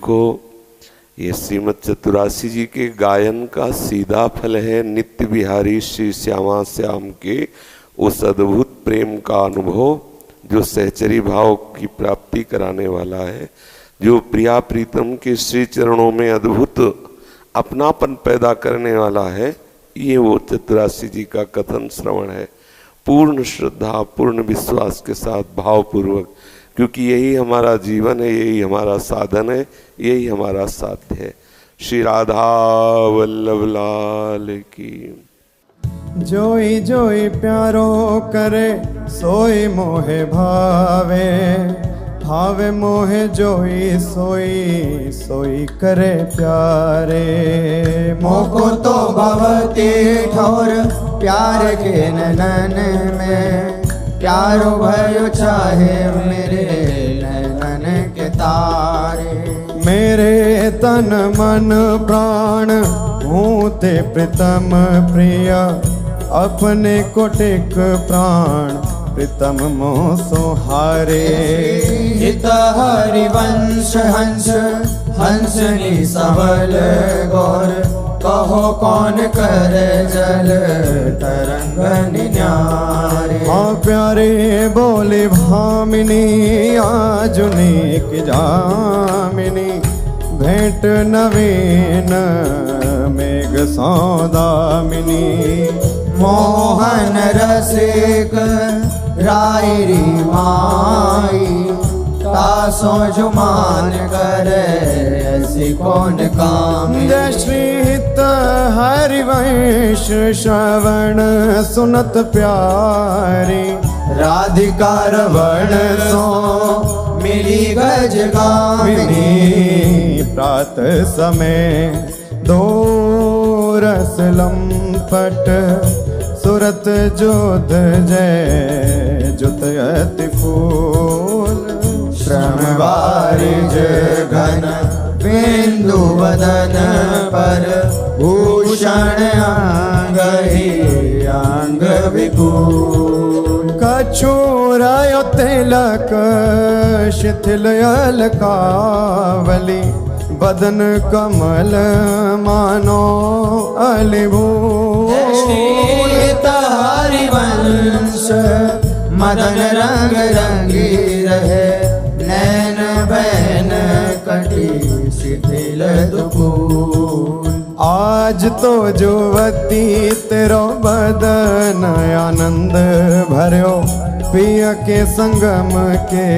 देखो ये श्रीमद चतुरासी जी के गायन का सीधा फल है नित्य बिहारी श्री श्यामा श्याम के उस अद्भुत प्रेम का अनुभव जो सहचरी भाव की प्राप्ति कराने वाला है, जो प्रिया प्रीतम के श्री चरणों में अद्भुत अपनापन पैदा करने वाला है। ये वो चतुरासी जी का कथन श्रवण है, पूर्ण श्रद्धा पूर्ण विश्वास के साथ भावपूर्वक, क्योंकि यही हमारा जीवन है, यही हमारा साधन है, यही हमारा साध्य है। श्री राधा वल्लभ लाल की। जोई जोई प्यारो करे सोई मोहे भावे, भावे मोहे जोई सोई सोई करे प्यारे। मोको तो भवती ठोर प्यार के नैनन में, प्यारो भयो चाहे मेरे नैनन के तारे। मेरे तन मन प्राण हूँ ते प्रीतम प्रिया, अपने को टेक प्राण प्रीतम मोह सुहारे। हित हरिवंश हंस हंसनी सबल गौर, कहो कौन करे जल तरंग निन्यारे। हाँ प्यारे बोले भामिनी आजुनी की जामिनी, भेंट नवीन मेघ सौदामिनी। मोहन रसिक रायरी माई, तासो जुमान करे ऐसी कौन काम। जय श्री हित हरिवंश श्रवण सुनत प्यारी, राधिका रवण सो मिली गज गामिनी। प्रात समय दो रस लंपट, सुरत जोध जय जुत अति फूल। श्रम वारिज घन बिंदु वदन पर, भूषण अंग ही अंग विपुल। कछुरायो तिलक शिथिल अलकावली, बदन कमल मानो अलिभूल। हरिवंश मदन रंग रंगी रहे, नैन बैन कटी शिथिल दुकूल। आज तो जुवती तेरो बदन आनंद भर्यो, पिया के संगम के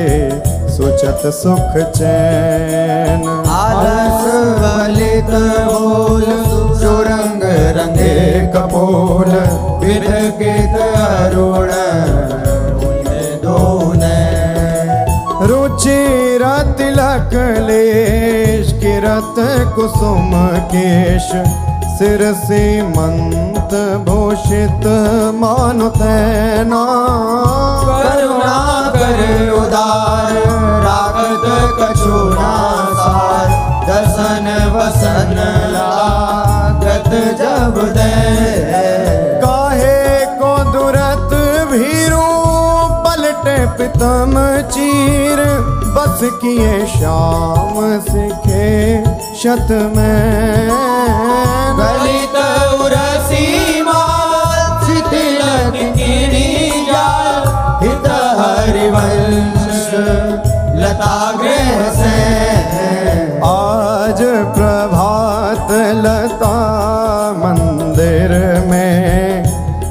सुचत सुख चैन। आलस बलित बोल सुरंग रंगे कपोल, विधकित अरुण दोने। रुचिर तिलक लेश किरत कुसुम केश, सिर सीमंत भूषित मानु तैना। करुणा कर उदार रागत कछुना सार, दसन वसन लागत जब दे। काहे को दुरत भीरू पलटे प्रीतम चीर, बस किए श्याम सिखे शत में। गलित उरसी माल शिथिल किरी जाल, हित हरिवंश लता गृह से। आज प्रभात लता मंदिर में,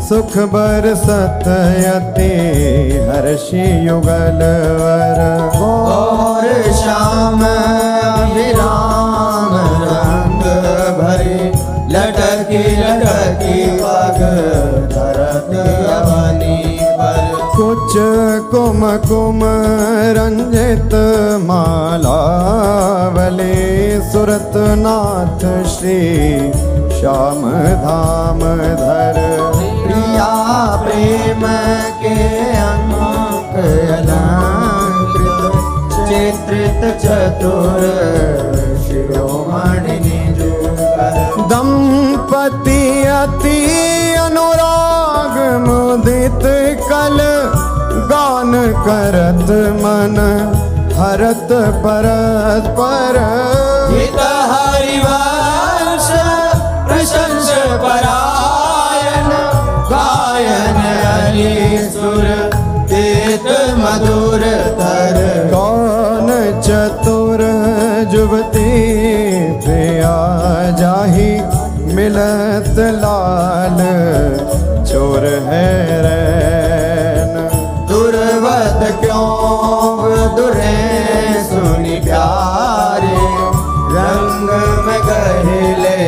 सुख बरसत यति हर्षि युगल वर। और श्याम अभिराम रंग भरी, लटकी लटकी पग धरत अवनी पर। कुछ कुम कुम रंजित मालावली, सुरत नाथ श्री श्याम धाम धर। प्रिया प्रेम के अंक अलंकृत, चित्रित चतुर शिरोमणि निज कर। दंपति अति अनुराग मुदित कल, गान करत मन हरत परस्पर। जुबती प्रिया जाही मिलत लाल चोर है रैन। दुर्वत क्यों दुरे सुनी प्यारे रंग में गहले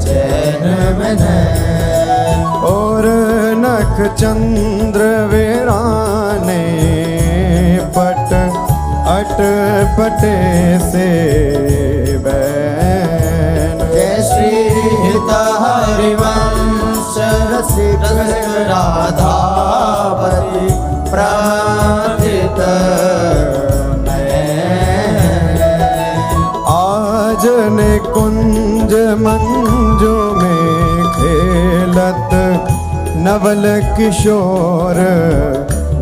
चैन में नैन। और नख चंद्र वीराने पट अट पटे से बैन। जय श्री हरिवंश रसिक राधापति प्रार्थित आज निकुंज मंजू में खेलत नवल किशोर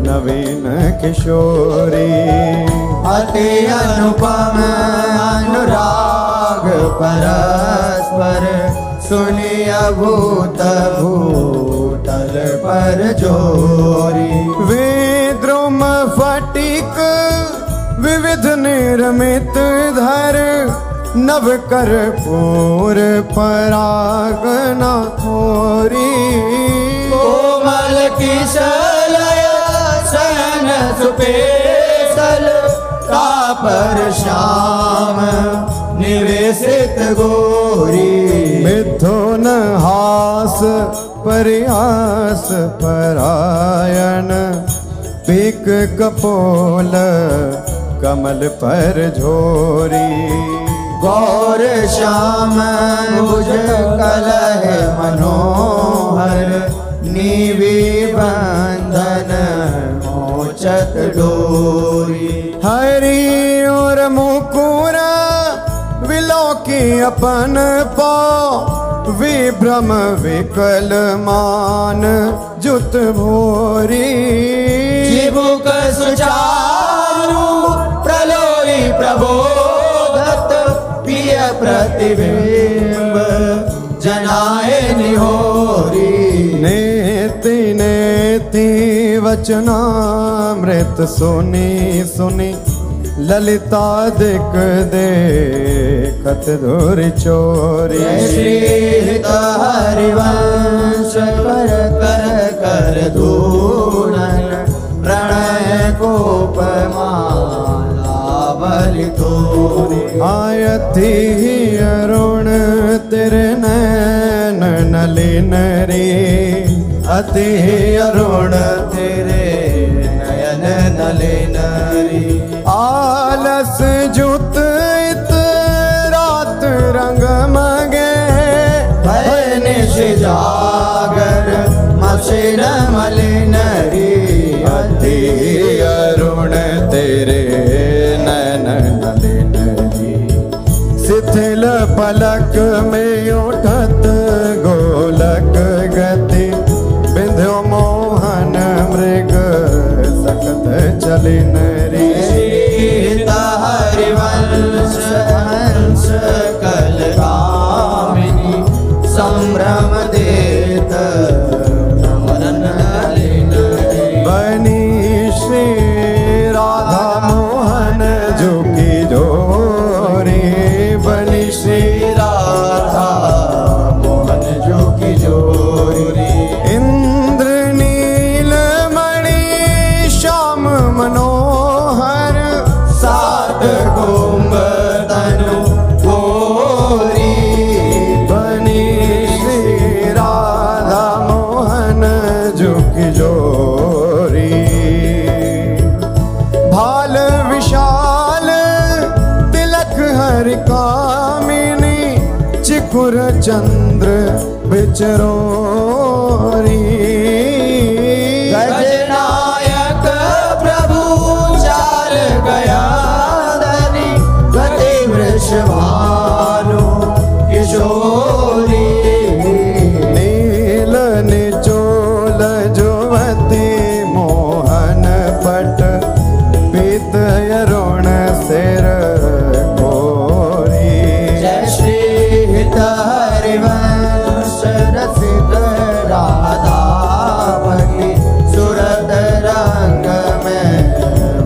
नवीन किशोरी। अति अनुपम अनुराग परस्पर सुनिय भूत भूतल पर जोरी। विद्रुम फटिक विविध निर्मित धर नव कर्पूर पराग न खोरी। कोमल किशलय सन सुपेसल कापर श्याम निवेशित गोरी। मिथुन हास परिहास परायण पीक कपोल कमल पर झोरी। गौर श्याम भुज कलह मनोहर नीवी बंधन मोचत डोरी। हरि और मुकुर विलोकी अपन पाँव विभ्रम विकल मान जुत भोरी। जीवुक सुचारु प्रलोई प्रबोधत प्रिय प्रतिबिंब जनाए निहोरी। नेति नेति वचनामृत सुनी सुनी ललिता दिक देखत धुर चोरी। श्री हरिवंश कर कर कर धूलन प्रणय कोपमाला बलि तोरी। आयति अरुण तेरे नैन नलिन रे। अति अरुण तेरे नयन नलिन रे। आलस जुत इत रात रंग मगे भय निश जागर मसिन मलिन रे। अति अरुण तेरे नैन नलिन रे। शिथिल पलक में उठत गोलक गति बिंध्यो मोहन मृग सकत चलिन रे। हरिवंश हंस कलकामिनी संभ्रम देत नमन नलिन रे। बनी श्री राधा मोहन जो की जोरी। बनी श्री राधा मोहन जो की जोरी। इंद्र नील मणि श्याम मनोहर सात कुंभ तनु गोरी। बनी श्री राधा मोहन जो की जोरी। भाल विशाल तिलक हरि कामिनी चिकुर चंद्र बिचरोरी। गजनायक प्रभु चार गया धनी गति वृषभानु किशोरी। नील निचोल जुवती मोहन पट पीत अरुण सिर गोरी। जय श्री हरिवंश रसिक राधापति सुरत रंग में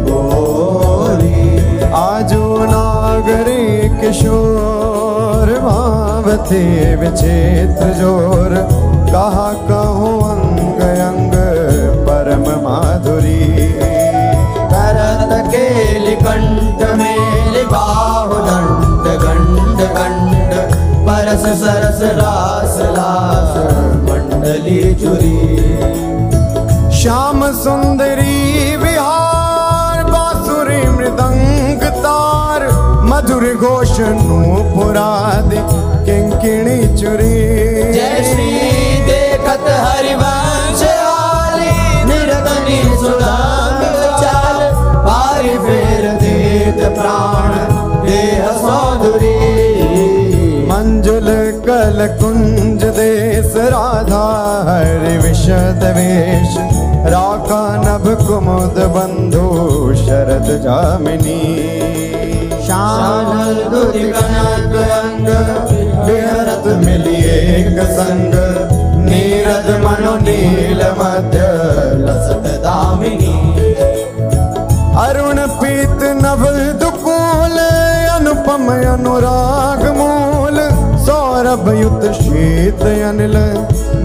बोरी। आजू नाग सुंदरी किशोर भावती विचित्र जोर कहा कहूँ अंग अंग परम माधुरी करत केलि कंठ मेलि बाहु दंड गंड गंड परस सरस रास लास मंडली चुरी श्याम सुंदरी विहार बांसुरी मृदंग तार मधुर घोष नूपुरादि किंकिणी चुरी जय श्री देखत हरिवंश आली निरतनी सुदाम चाल पारि फेर देत प्राण देह सौंदरी मंजुल कल कुंज देश राधा हरि विशद वेश राका नभ कुमुद बंधु शरद जामिनी शानल दुधि कनक अंग विहरत मिली एक संग नीरद मनो नील मध्य लसत दामिनी अरुण पीत नभ दुकूल अनुपम अनुराग मूल सौरभ युत शीत अनिल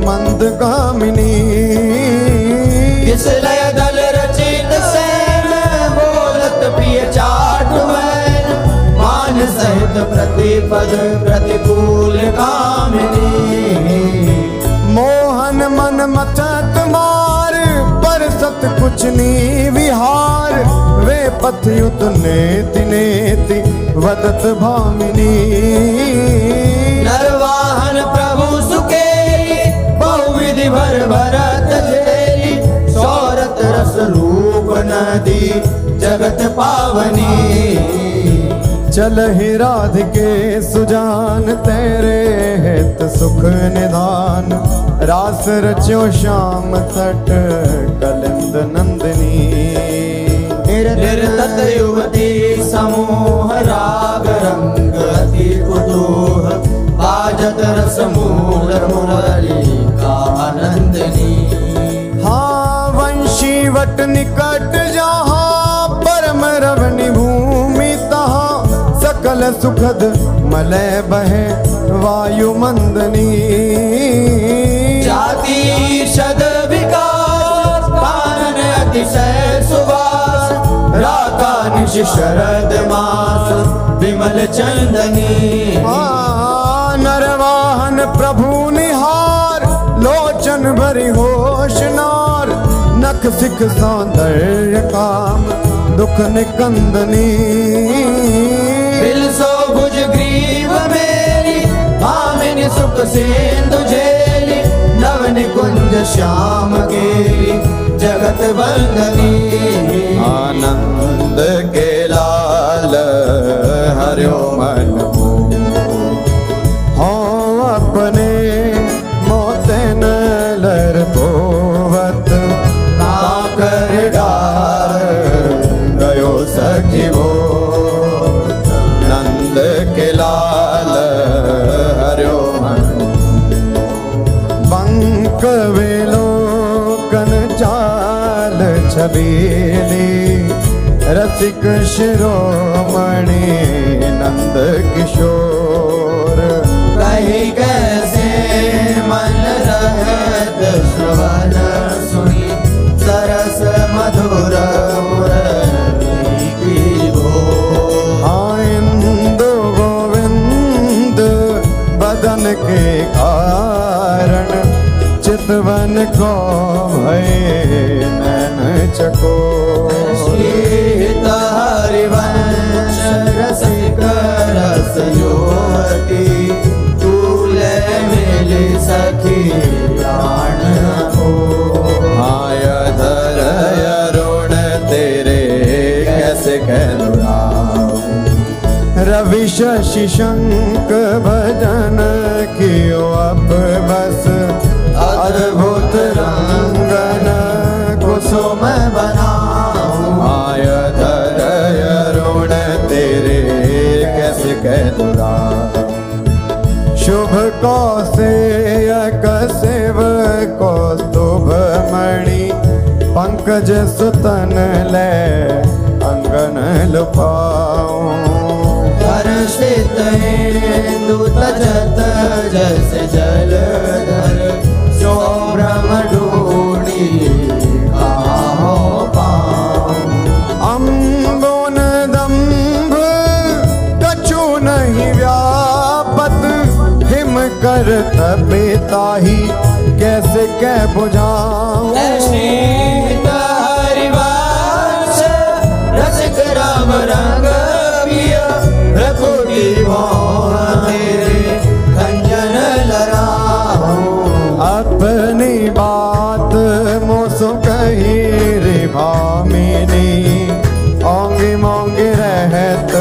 मंद कामिनी किस लय दल रचित सैन बोलत पिय चाट वैन मान सहित प्रतिपद प्रतिकूल कामिनी मोहन मन मचत मार पर सत कुछ नी विहार वे पथयुत नेति नेति वदत भामिनी नरवाहन प्रभु सुकेली बहुविधि भर भरत झेली सौरत रस रूप नदी जगत पावनी चल ही राधिके सुजान तेरे हित सुख निधान रास रच्यो श्याम तट कलिंद नंदिनी निर्तत युवती समूह राग रंग अति कुतूह बाजत रस मूल मुरली का आनंदनी हाँ वंशी वट निकट जहाँ परम रवनि भूमि तहाँ सकल सुखद मलय बहे वायु मंदनी जाति शद विकास कानन अतिशय सुवास राका निश शरद मास विमल चंदनी नरवाहन प्रभु निहार लोचन भरी होशनार नख सिख सौंदर्य काम दुख निकंदनी बिलसो भुज ग्रीव मेरी भामिनी सुख सिंधु झेली नव निकुंज श्याम केली जगत वंदनी आनंद के लाल हरियो मन हो अपने मोतन लर पोवत काकर डार गयो सखी वो नंद के लाल हरियो मन बंक वेलो कन चाल छबीली रसिक शिरोमणि नंद किशोर कही कैसे मन रहत श्रवण सुनी सरस मधुर मुरली की बोल इंदु गोविंद बदन के कारण चितवन को भय नैन चको हरिवंश रसिक रस युवती तूले मिली सखी प्राण को आय धर अरुण तेरे कैसे कहलुराम रवि शशि शंक भजन कियो अब बस अद्भुत रंगन कुसुम बनाऊं आय धर अरुण तेरे कैसे कहलुराम शुभ कौसेयक सेव कौस्तुभ मणि पंकज सुतन ले अंगन लुपाऊं हर नहीं व्यापत हिम कर तपिताही कैसे कह बुझाऊं। हरिवंश रसिक राम रंग पिया रघुपति तेरे खंजन लड़ाऊं। अपनी बात मोसो कही रे भामिनी ओंगी मोंगी रहत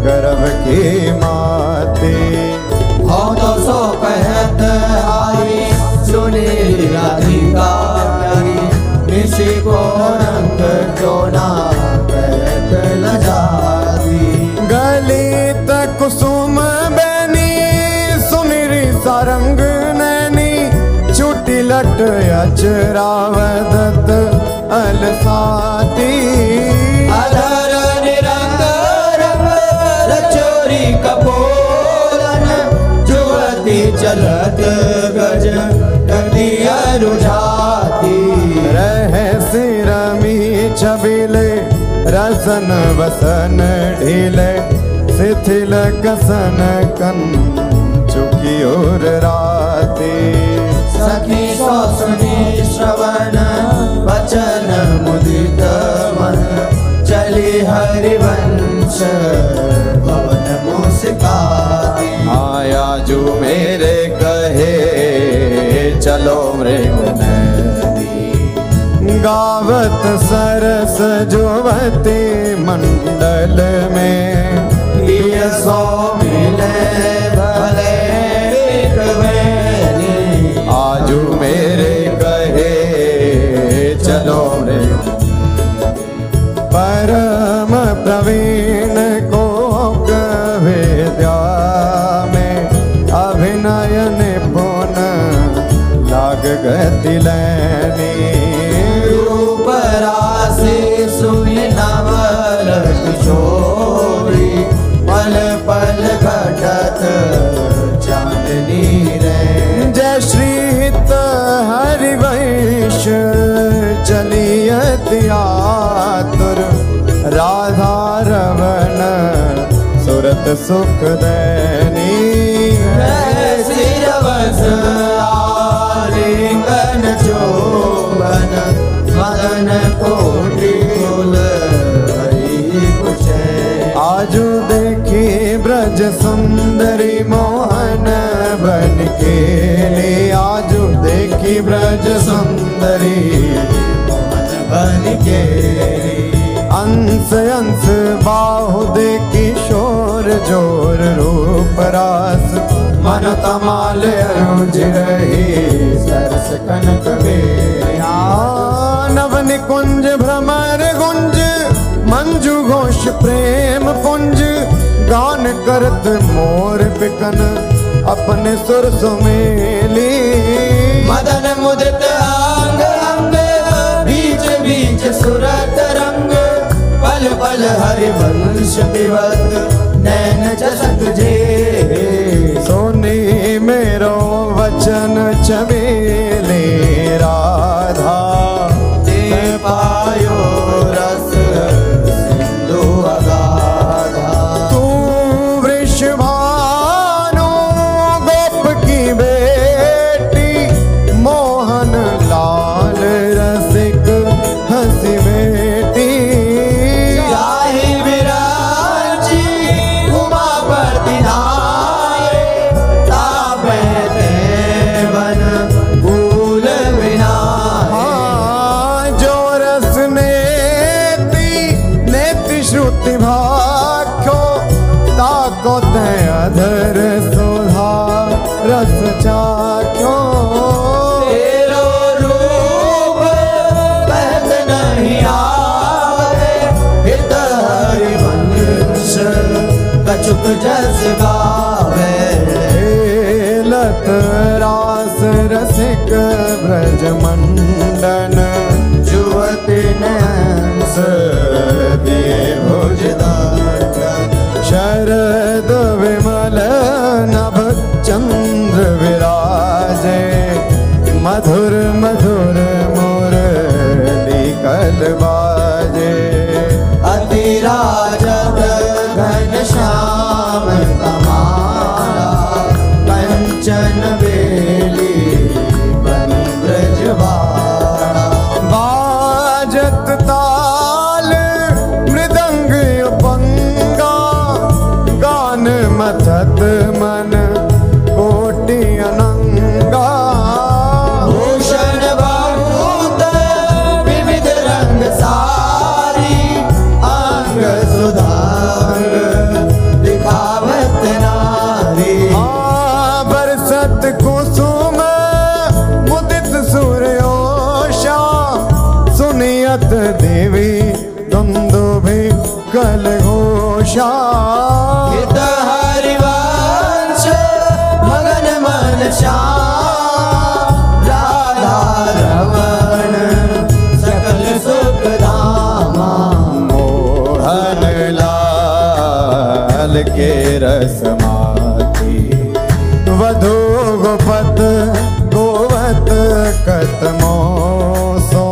गर्भ की माती। हो तो सो कहत आई सुने राधिका किसी को रंग चोना कहत लजाती। गलित कुसुम बैनी सुनिरी सारंग नैनी छुटी लट अचरावदत अलसाती। अधर निरंग रंग रचोरी कपोलन जुवती चलत गज गति रुझाती। रहस्य रमी छबिले रसन वसन ढीले शिथिल कसन कन चुकी और राती। सखी सो सुनी श्रवण वचन मुदित मन चली हरिवंश भवन मुस्काती। आया जो मेरे कहे चलो मृग नदी गावत सरस जुवती मंडल में। ये सो मिले भले आजू मेरे कहे चलो रे। परम प्रवीण को विद्या में अभिनय निपुण लाग गति लैनी। रूप राशि सुई नवल किशोरी पल पल घटत चांदनी रे। जय श्री हित हरिवंश चलियत आतुर राधा रमन सुरत सुख दैनी। सिरवस आलिंगन चोबन मदन कोटि कुल हरि कुशे। आजू देखी ब्रज सुंदरी मोहन बन के ले। आजू देखी ब्रज सुंदरी मोहन बन के अंश अंश बाहु देखी शोर जोर रूप रास मन तमाल अरुज रही सरस कनक बेया। नव निकुंज भ्रमर गुंज मंजू घोष प्रेम पुंज गान करत मोर बिकन अपने सुर सुमेली। मदन मुदित अंग अंग बीच बीच सुरत रंग पल पल हरिवंश विवत नैन चसक जे। सोनी मेरो वचन चमेले राधा ते पायो रस सिंधु अगाधा। तू वृषभानु गोप की बेटी मोहन लाल रसिक हंसी बेटी। जाहि विराजी उमापति नाय तापे देवन भूल विनाय। जो रस नेति श्रुति भाख्यो ताको ते अधर सुधा रस चाख्यो। तेरो रूप कहत नहीं आवे हित हरिवंश कछुक जस गावे। लत रास रसिक ब्रज मंडन जुवति नंस दिए भुजदान। शरद विमल नभ चंद्र विराजे मधुर मधुर मुरली कल बाजे। अति राजत घन श्याम भूषण बेली बनी ब्रजवाड़ा। बाजत ताल मृदंग पंगा गान मथत मन कोटि अनंगा। भूषण बहुत विविध रंग सारी अंग सुधांग दिखावत नारी। बरसत कुसुम मुदित सूर्योषा सुनियत देवी दुंदुभि कल घोषा। हित हरिवंश मगन मन श्याम राधा रमण सकल सुख धामा। मोहन लाल के रस माती वधु गोपत गोवत कतमोसो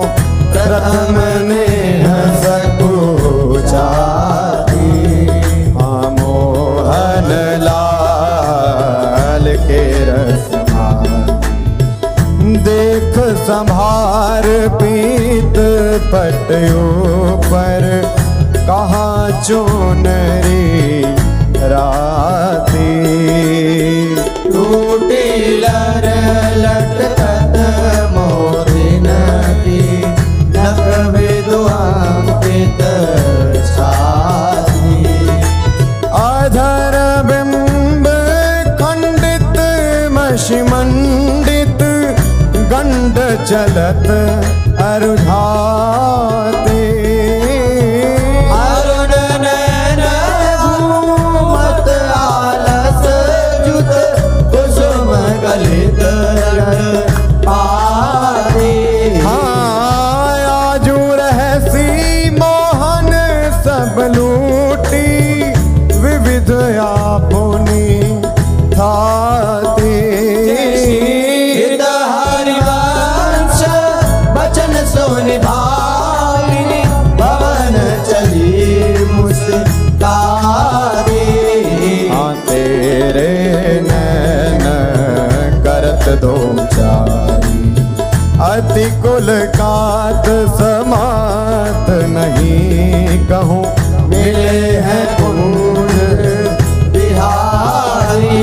प्रथम नेह सकुचाती। मोहन लाल के रस माती देख संभार पीत पटयो पर कहाँ चोनरी राती। टूटी लर लटकत मोदिन की नख विद्वांकित छाती। अधर बिंब खंडित मशिमंडित गंड चलत अरुझाते। अरुण नयन घूमत आलस जुत कुसुम गलित पारी। आजू रहसी मोहन सब लूटी विविध आपुनी थाती। हित हरिवंश बचन सोनि भाविनी भवन चली मुस्कारी। तेरे नैन करत दो चारी अति कुल कात समात नहीं कहूँ मिले हैं कुंज बिहारी।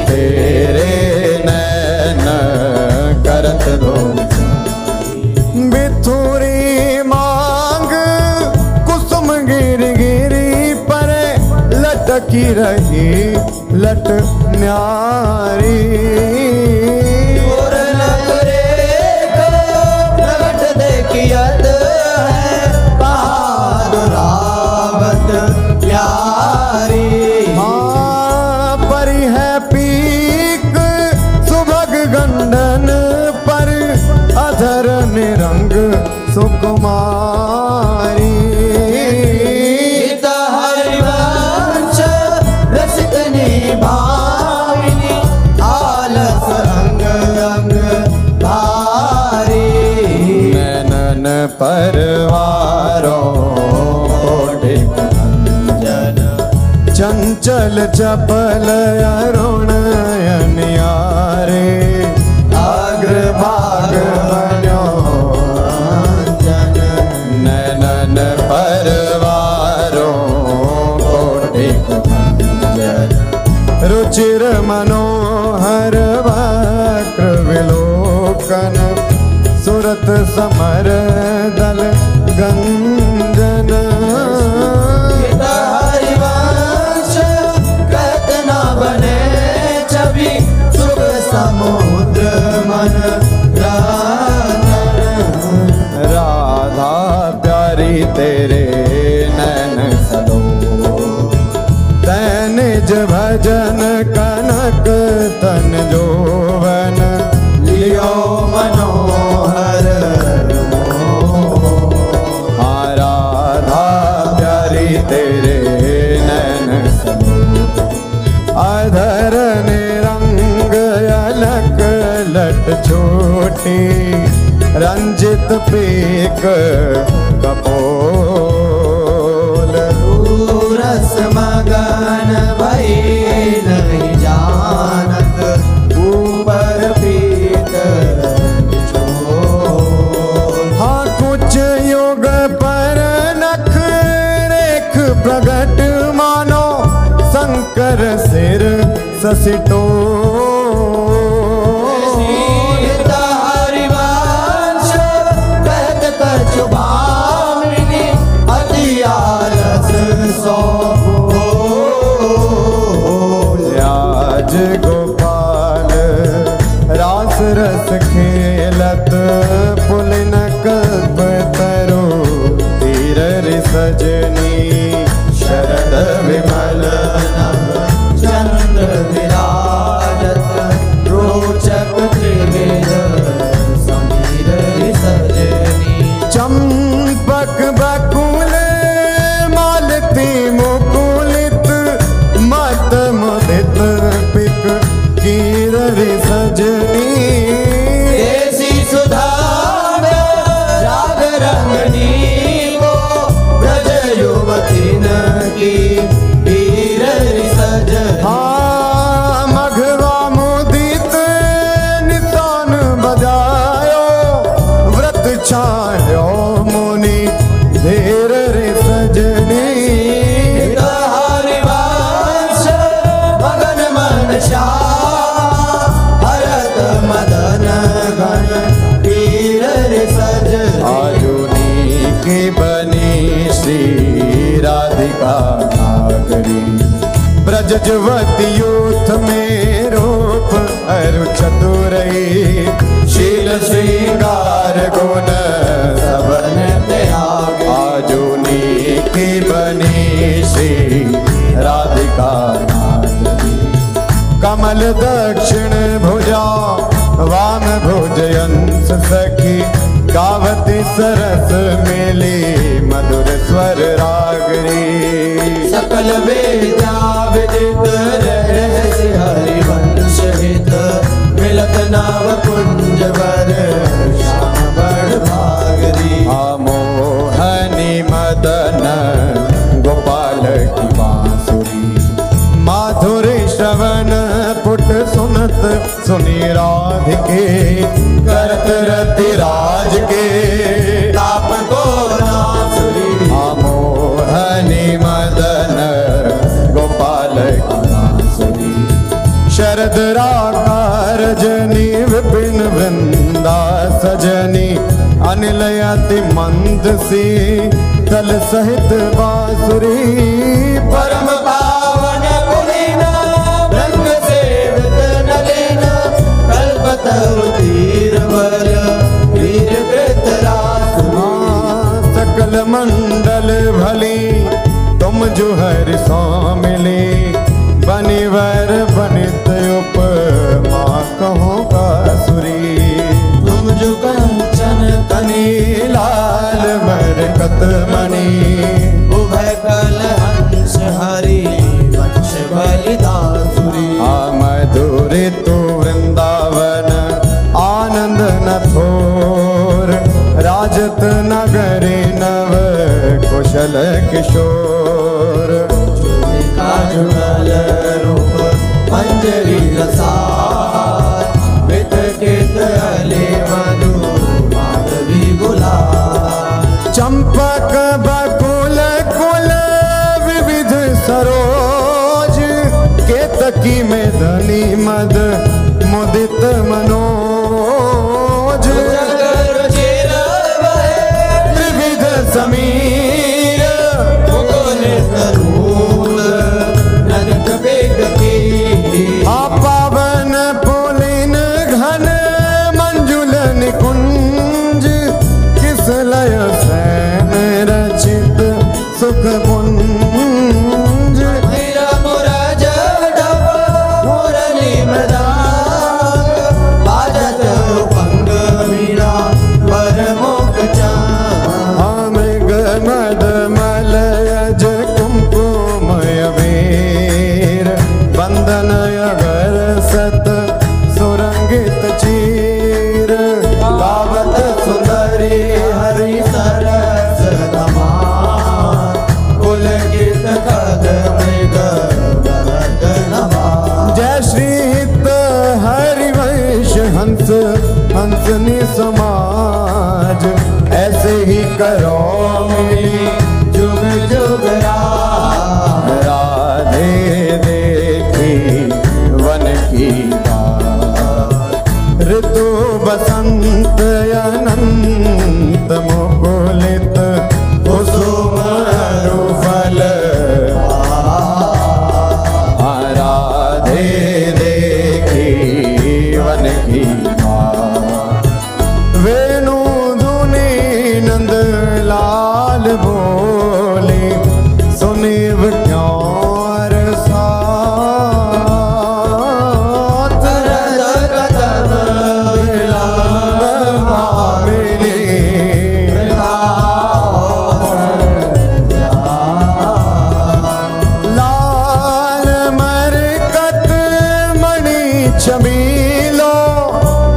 तेरे नैन करत दो बिथुरी मांग कुसुम गिर गिरी पर लटकी रही लट न्यारी। और नगरेख प्रगट देखियत है बहादुरावत प्यारी। परी है पीक सुभग गंडन पर अधर निरंग सुकुमारी। हित हरिवंश रसिक निभाविनी आलस अंग अंग भारी। नैनन परवारों कोटिक जन चंचल चपल अरुण अनियारे अग्रभाग बन्यो जन। नैनन परवारों कोटिक जन रुचिर मनोहर वक्र विलोकन सुरत समर दल गंजन। हित हरिवंश कहत न बने छवि सुख समुद्र मन रंजन। राधा प्यारी तेरे नैन सलो तैन निज भजन कनक तन जोवन लियो मनोहर आराधा प्यारी तेरे नैन अधर निरंग अलक लट छोटी रंजित पीक कपोल रस मगन भई नहीं जानत सिर ससिटो हरिवंश कहत कछु भामिनी अति आलस सौंपो। आज गोपाल रास रस खेलत पुलिन कल्प तरु तीर सजनी शरद विमल नभ चंद्र विराजत रोचक त्रिविध समीर सजनी। चंपक बकुल मालती मुकुलित मत मुदित पिक कीर सजनी। देसी सुधा राग रंगनी को ब्रज युवती की वीर सजनी। हाँ मघवा मुदित नितान बजायो व्रत छायो मुनि धीर सजनी। हरिवंश मगन मन शाह भरत मदन गण वीर सजनी। आजुनी की बनी श्री राधिका नागरी ब्रज जुवती यूथ में रूप अरु चतुरई शील श्रृंगार गुण सबन त्याग। आजुनी की बनी श्री राधिका नागरी कमल दक्षिण भुजा वाम भुजयंस सखी गावती सरस मेली मधुर स्वर रागरी। सकल वेदा विदित रहस्य हरिवंश हित मिलत नाव कुंज वर श्याम बड़ भागरी। मोहनी मदन गोपाल की बांसुरी माधुरी श्रवण पुट सुनत सुनी राधिके करत रति राज के ताप को नासुरी। मोहनी मदन गोपाल की बांसुरी शरद रागा रजनी विपिन वृंदा सजनी अनिल अति मंद सी तल सहित बांसुरी। परम पावन पुनीना रंग सेवित नलिन कल्पतरु तीर बल वीर कृतरासुरी। सकल मंडल भली तुम जो हर मिली बनिवर बनित उपमा कहो बांसुरी। तुम जो कंचन कनी लाल मरकत मणि उभय कल हंस हरि वंश बलिदासुरी। मधुर तो वृंदावन आनंद न थोर राजत नगरी नव कुशल किशोर। काजुगल रूप मंजरी रसार वित कित अले मधु माधवी गुलाल। चंपक बकुल कुल विविध सरोज केतकी में धनी मद मुदित मनोज। त्रिविध समीर मुकुल करूल नदक बेग की। पावन पुलिन घन मंजुल निकुंज किस लय सैन रचित सुख पुंज। मेरा मुराज डब मुरली मृदांग बाजत उपंग मीरा पर मुख चांद। मद मलयज कुमकुमय वीर बंदन अगर सत सुरंगित चीर। गावत सुंदरी हरि सरस धमार कुल गीत कद मृग भरत नवार। जय श्री हित हरिवंश हंस हंसनी समाज ऐसे ही करो मिली जुग जुग राधे राधे देख देखी वन की बात। ऋतु बसंत अनंत मुकुलित कुसुम फल राधे देखी वन की बात। वेणु धुनी नंद लाल बोले सुनिव क्यों साथ लाल मरकत मणि छबीलो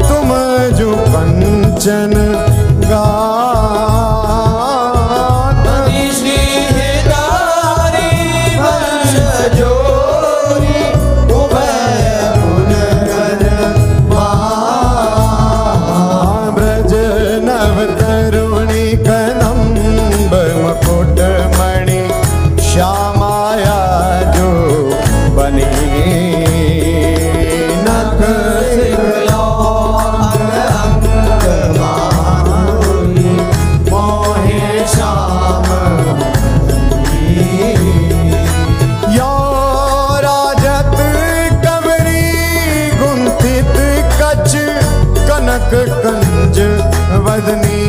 तुम जो कंचन श्यामाया जो बनी नख मोहे श्याम यो राजत कवरी गुंथित कच कनक कंज वदनी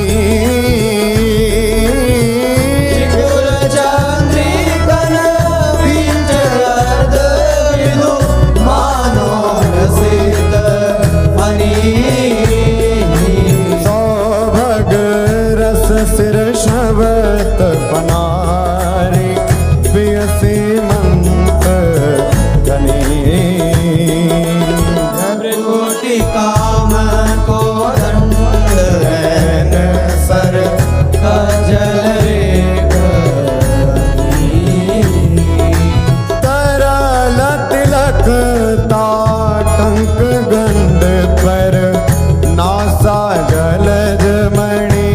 सौभग रस सिर शबत पनारी पियसी मंत धनी कोटि काम को दंड सर कजल तरल तिलक ताटंक गंड पर नासा जलज मणि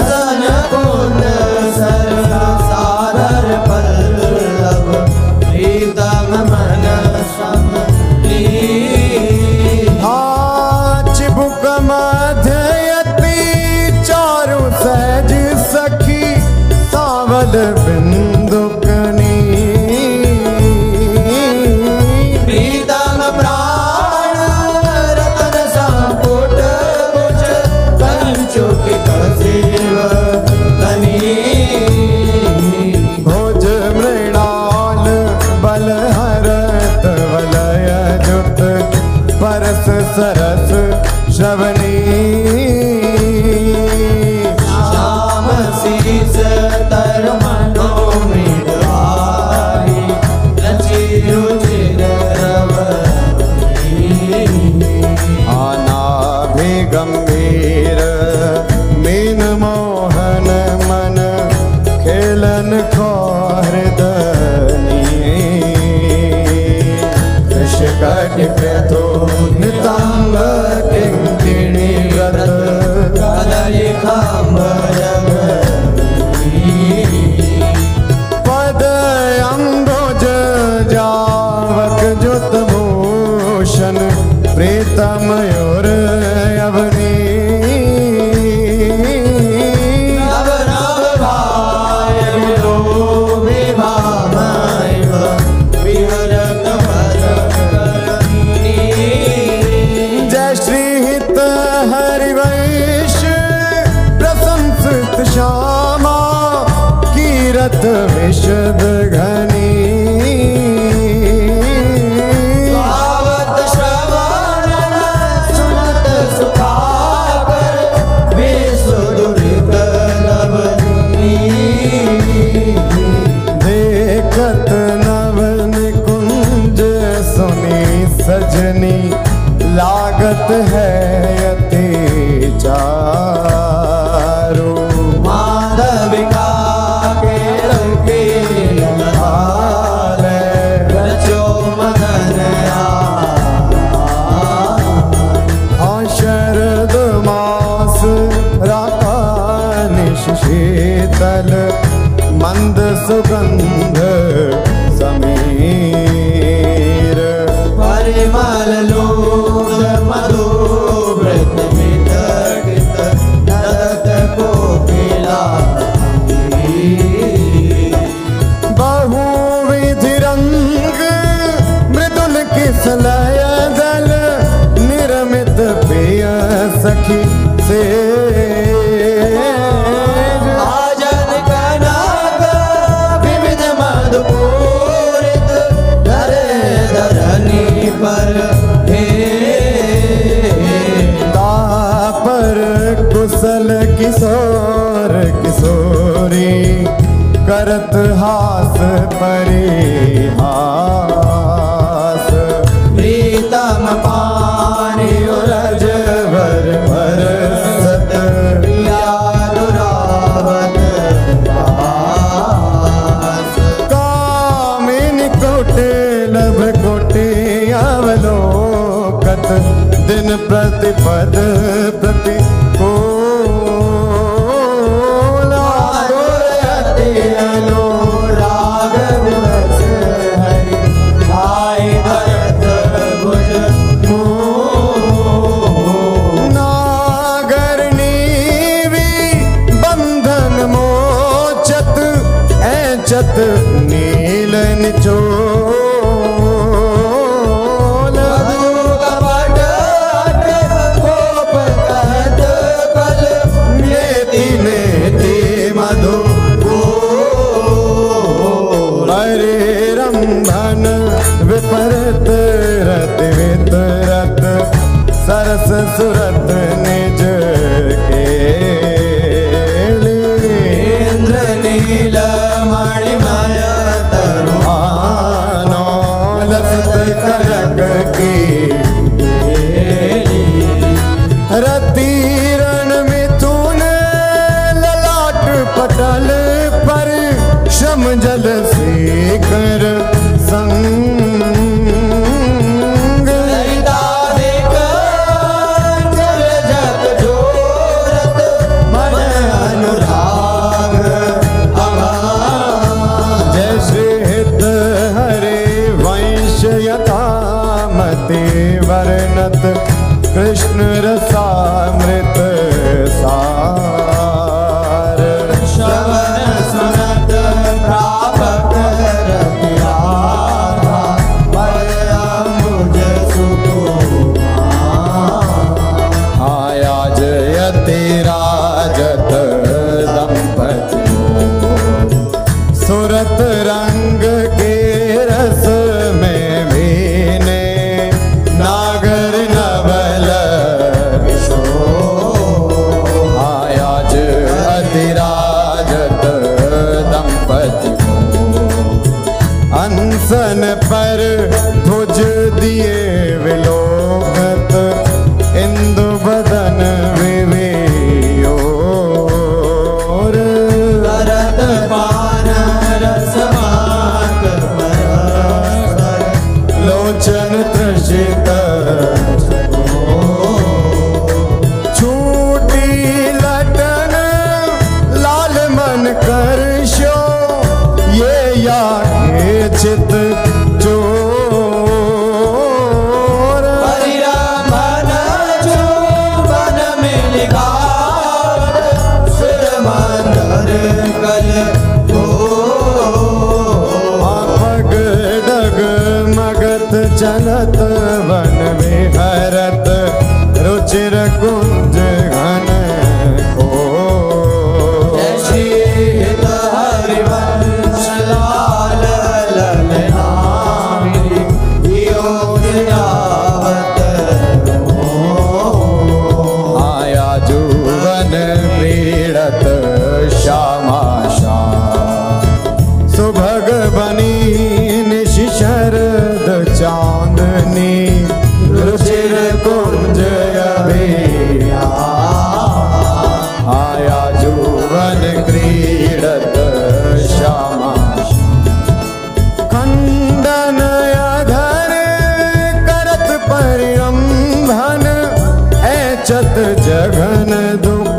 सन कुंद सर सादर पल्लव प्रीतम मन समली चिबुक मध्ययति चारु सहज सखी सावल बिंदुकनी प्रीतम प्राण रतन संपुट कुछ कंचुक कसेव तनी भोज मृणाल बल हरत वलय जुत परस सरस श्रवणी श्याम शीस तर मनो मिडवाई रचि रुचिर रवनी आनाभि गंभीर मीन मोहन मन खेलन को हृदनी कृष्ण प्रथो नितांग किंकिणी व्रत कदली पद अम्बुज जावक जुत भूषण प्रीतम और अवनी नव नव भाय विलोभी भामैव विहरत वरकरणी जय श्री हित हरिवंश प्रशंसित श्यामा कीरत विशद घनी स्वागत श्रवण सुनत सुखाकर विश्व दुरित नवनी देखत नवन कुंज सुनी सजनी लागत है अति चारू माधविका के रंगे लहारे रचो मदन हाँ शरद मास राका निश शीतल मंद सुगंध परिहास। प्रीतम पानी उरज भर बरसत यादुरावत वास। कामिनी कोटि लभ कोटि अवलोकत दिन प्रतिपद प्रति चत नील निचोल। कपट गोप कहत कल नेति नेति मधु हरे रंभन विपरीत रत वितरत सरस सुरत निज के इंद्र नील मणिमय तरुआनो लसत कनक की रतीरण मिथुन ललाट पटल पर श्रम जल सेकर संग। ललिता देख जल जग जोरत मन अनुराग जैसे हित हरे वंश यथामति वर्णत कृष्ण रसामृत सार। श्रवण सुनत प्रापक रतिराधा पर अम्बुज सुकुमार। आया जयति राजत दंपति सुरत रंग के रस में भीने नागर नवल किशोर। आया जयति राजत दंपति अनसन पर भुज दिए विलोकत इंदु बदन विवेयोर। करत पान रसमात परस्पर लोचन तृषित छूटी लटन लाल मन करशो ये या के चित चोर। परिरंभन चुंबन मिलिगावत सुर मंदर कल पग डग मगत चलत वन विहरत रुचिर कुंज घन को। शीत हरिवंश लाल ललनामिनी योगियावत आया जुवन पीड़त श्यामा श्याम सुभग बनी निशि शरद चांदनी रुचिर कुंज अभिया। आया जुवन क्रीडत श्यामा खंडन अधर करत परिरंभन ऐचत जघन दुकूल।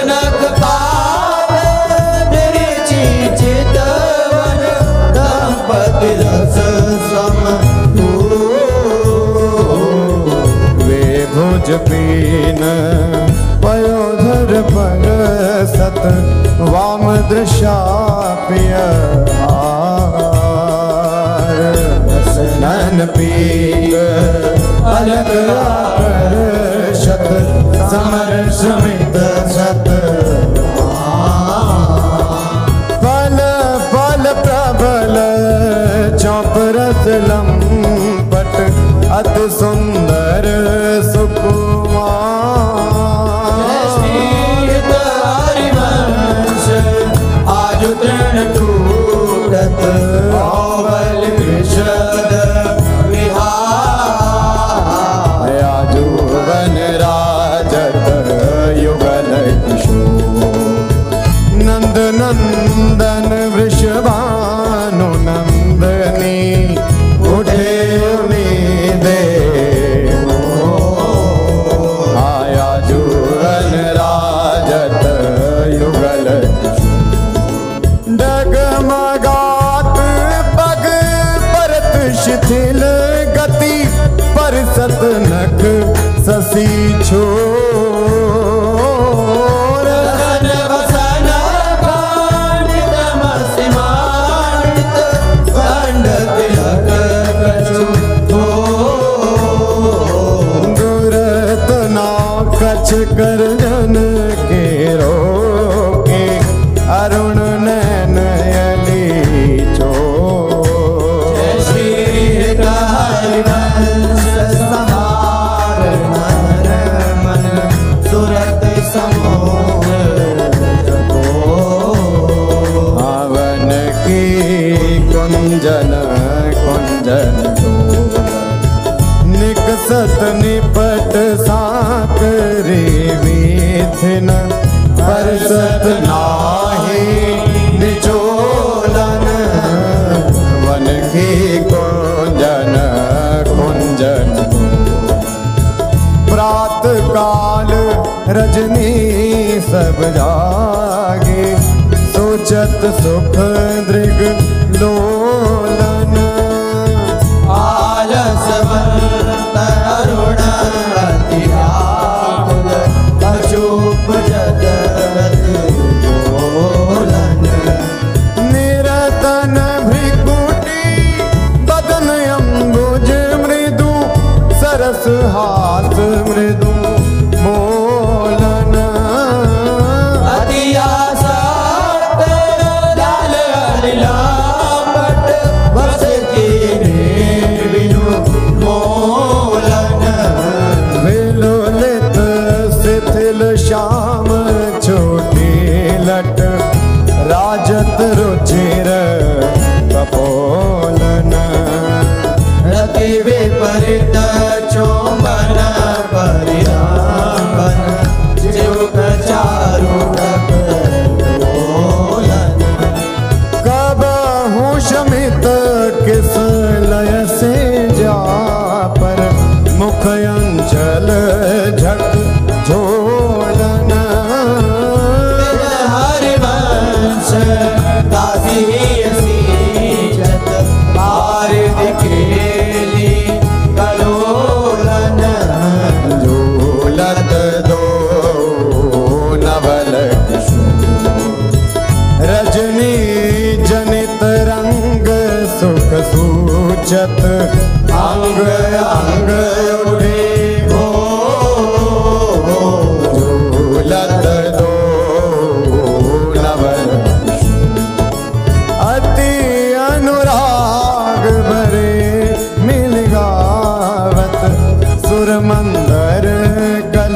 नख पाद निरिचि चितवन दंपति रस वे भुज पीन पयोधर पर सत वाम दृशाप्य नन पीक अलग आकर्षत समर समित सत पल पल प्रबल चौपरस लंपट अति सुंदर सुकुमार। शीत हरिवंश भानु नंदनी उठे उम्मीदे आया जुगल राजत युगल डगमगात पग परत शिथिल गति परसत नख ससी छोर कर जन के रोके अरुण नैन अली चो श्री हरिवंश सहार मन मन सुरत समोह हवन की कुंजन कुंजन निकसत निपट साकरे विथिन परसत नाहि निचोलन वन की कुंजन कुंजन प्रात काल रजनी सब जागे सोचत सुख दृग लोलन आलसवंत अरुण अति व्याकुल अचूप जगत बोलन निरतन भृकुटी बदन अम्बुज मृदु सरस हाथ मृदु बोलन अति आसक्त लाल लापट बस कीने बिनु मोलन विलोलित शिथिल श्याम छोटी लट राजत रुचिर कपोलन रति विपरीत चोमन परिरामन जुग चारु बोलन कबहु शमित किस लय से जा पर मुख अंचल झक झोलन हरिवंश दासी सीजत आरिद केली कलोलन झूलत दो नवल रजनी जनित रंग सुख सूचत अंग अंग उड़े हो झूलत दो नवल अति अनुराग भरे मिल गावत सुर मंदर कल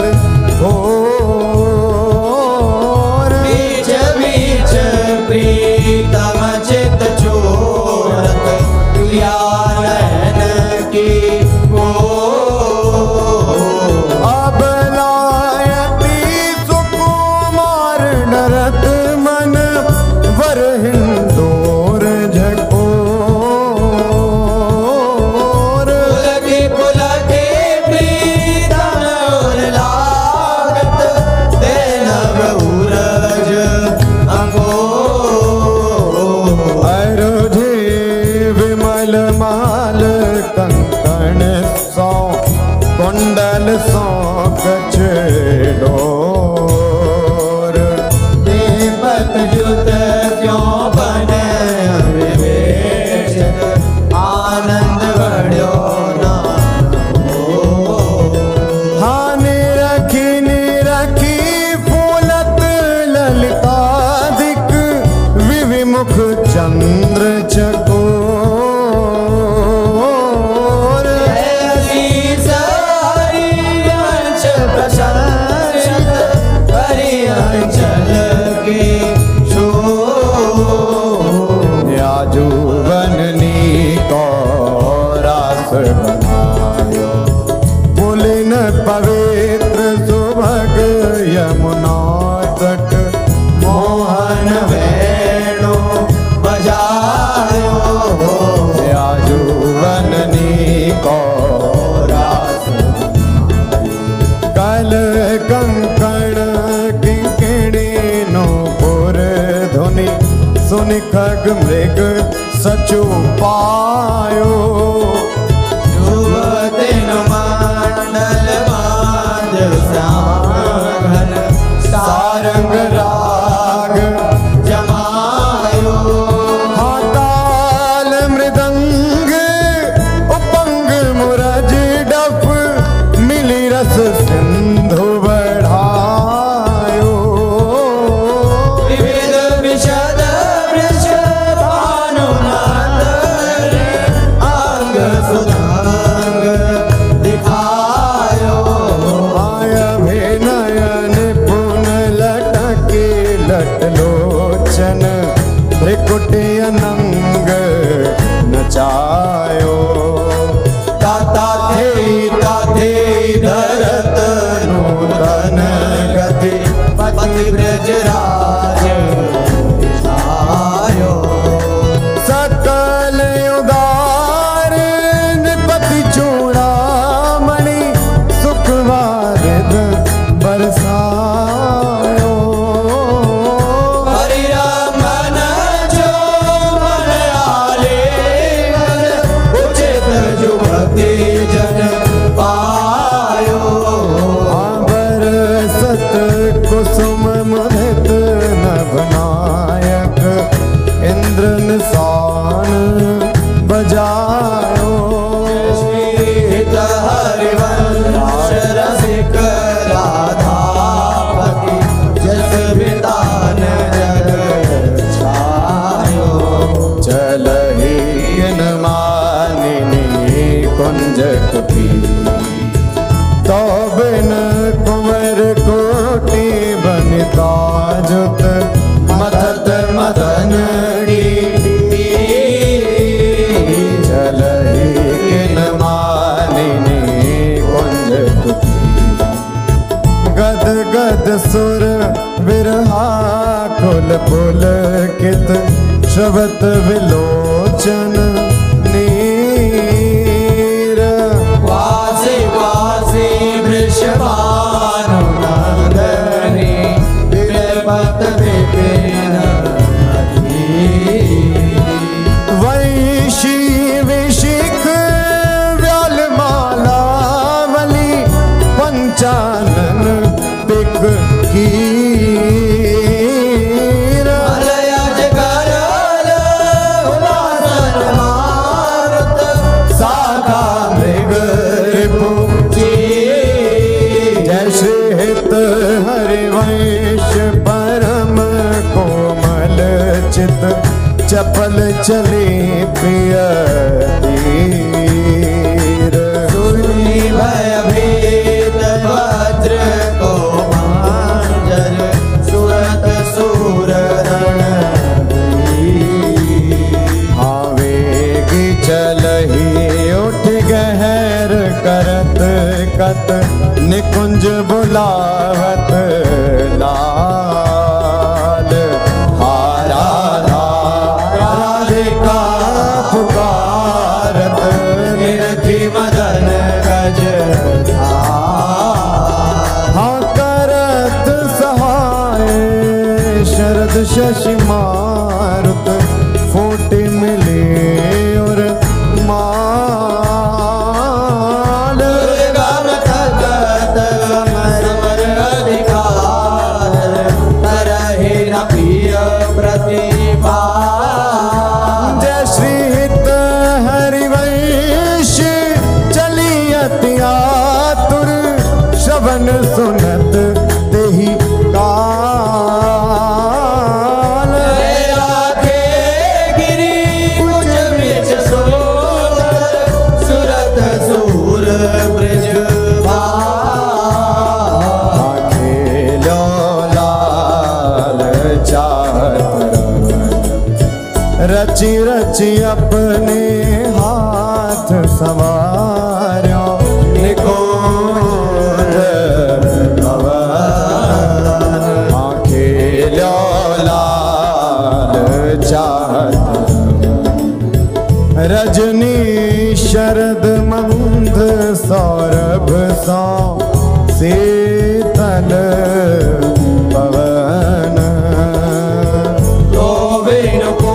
घोर बीच बीच प्रीतम चित चोरत नयन की अब लायती सुकुमार डरत मन वर हिंदोर झकोर पुलकी प्रीतम लागत तेन बहुरज अंगोर अरुधि विमल माल कंकण सौ कुंडल सौ कछ डोर दीपक युत क्यों बने विवेच आनंद बढ़्यो ना हाँ निरखी फूलत ललितादिक विविमुख चंद्र चकोर ऐसी सारी वंश प्रशंसित हरि अंचल के शोर याजुवननी को रास बनायो पुलिन पवित्र सुभग यमुना तट मोहन वेणु बजा खग मृग सचु पायो युवतिन मंडल बांध श्याम सारंग राग जमायो हाताल मृदंग उपंग मुरज डफ मिली रस सिंधु बढ़ायो विविध विशद वृष भानुनाथ अंग सुधांग दिखायो आय अभिनय निपुण लटके लटलोचन त्रिकुटी अनंग नचायो ताता थे धरत नूतन गति पति ब्रजराज आयो सकल उदार निपति चूड़ामणि सुखवारिद बरसायो हरि रमन जो मन आले उचित जुगति जन पायो बरसत कुसुम मुदित नभनायक इंद्र निशान बजायो श्रीत हरिवंश रसिक राधापति जस वितान जग छायो चलहि मानिनी कुंज कुटी तो बिन कुंवर कोटि बनिता जुत मथत मदन चलहि मानिनी कुंज कुटी गद गद सुर बिरहा कुल पुल कित श्रवत विलोचन नीर वासी वासी वृषभानु नंदनी विरपत विपिन वैशी विशिख व्याल मालावली पंचानन पिक कीर मलयज करल उलासन मारुत साखा मृग रिपु जय श्री हित हरिवंश परम कोमल चित चपल चली प्रिय तीर सुनी भयभीत भद्र को मांजर सुरत सूर रण आवेगी चलही उठ गहर करत कत निकुंज बुलावत लाल हारा राधिका पुकारत निरखी मदन गज हाँ करत सहाय शरद शशि मारुत फूट मिले और माल दुर्गम थकत समर अधिकार तरहि न प्रिय प्रतिभा जय श्री हित हरिवंश चलियत आतुर श्रवण सुनत तेहि काल राखे गिरि कुछ वृक्ष सोतर सुरत सूर ब्रज खेलो लाल चाहत रचि रचि अपने हाथ सवार्यो निकुंज भवन खेलो लाल चाहत रजनी शरद मंद सौरभ सौ शीतल पवन गोविंद को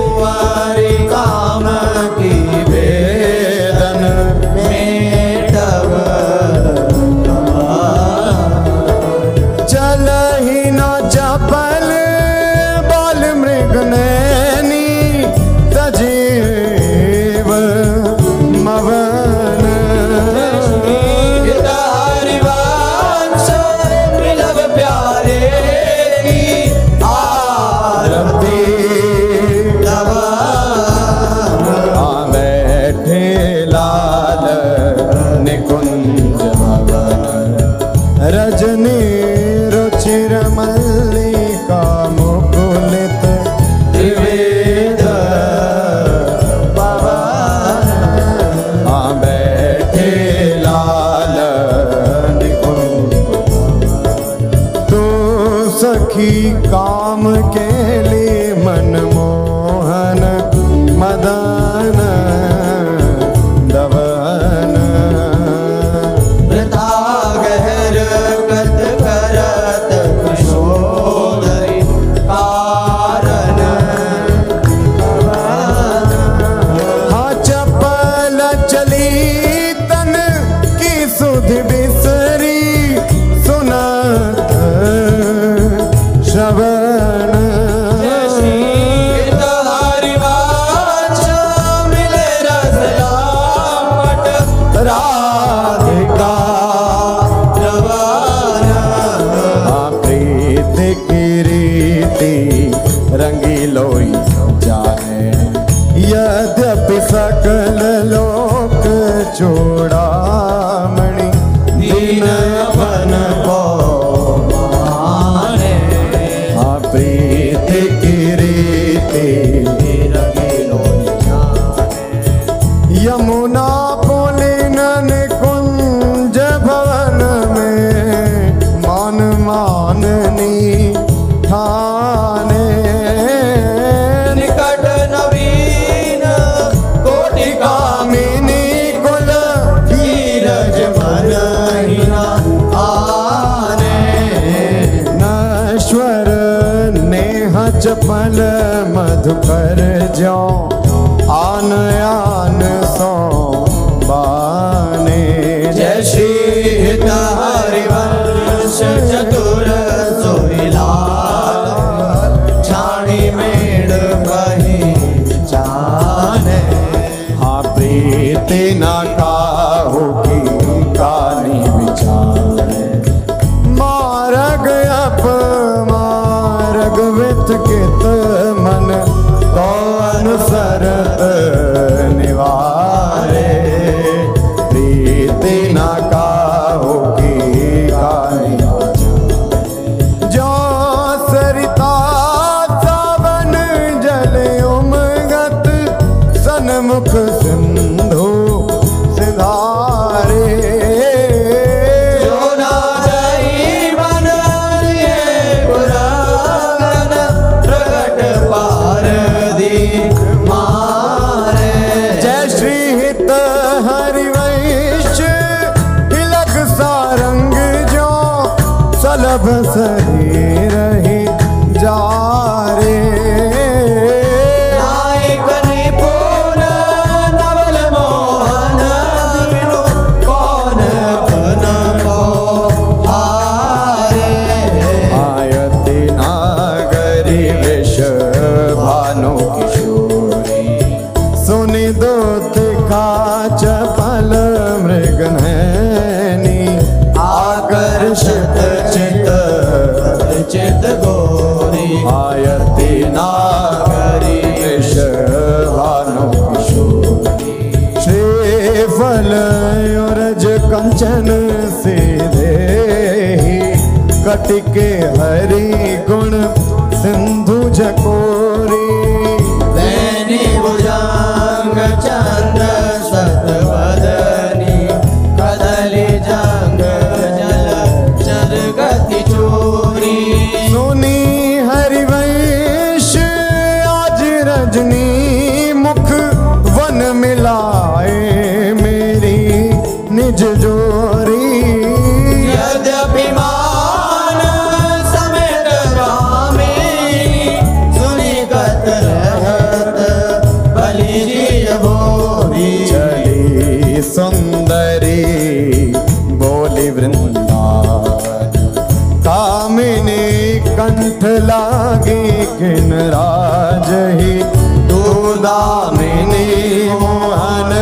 चूड़ामणि दीन अपन को माने प्रीत की रीति यमुना पुलिन कुंज भवन में मान माननी ठाने निकट नवीन कोटि कामिनी कुल धीरज मन हिना आने नश्वर नेह चपल मधुकर ज्यो आन आन सो बाने जय श्री हित हरिवंश चतुर सोहिलाल छाणी मेड़ कहीं जाने हाँ प्रीति न काहू की कानी विचारे मार्ग अप मार्ग वित कित मन तो अनुसरत निवारे प्रीति न काहू की कानी जो सरिता सावन जल उमगत सन्मुख सिंधु सिधारे जो ना जाई मन लिए पुराण प्रगट पार दी मारे जय श्री हित हरिवंश तिलक सारंग जो सलभ शरीर ही जारे नायक निपुण नवल मोहन दीनु कौन अपन को हारे आयति नागरी विष भानु किशोरी सुनि दूत का चपल मृगनैनी आकर्षित चित चित गोरी आयति नागरी विष भानु किशोरी श्रीफल युरज कंचन सीधे कटिके हरि गुण सिंधु जकोरी दैनी भुजंग चंद्र सतवदनी कदली जंग जल चर गति चोरी सुनी हरिवंश आज रजनी मुख वन मिलाए मेरी निज जोरी यद्यपि मान समेत रामे सुनी कत रहत बलि जिय भोरी चली सुंदरी बोली वृंदावन कामिनी कंठ लागी किन राज ही तू दामिनी मोहन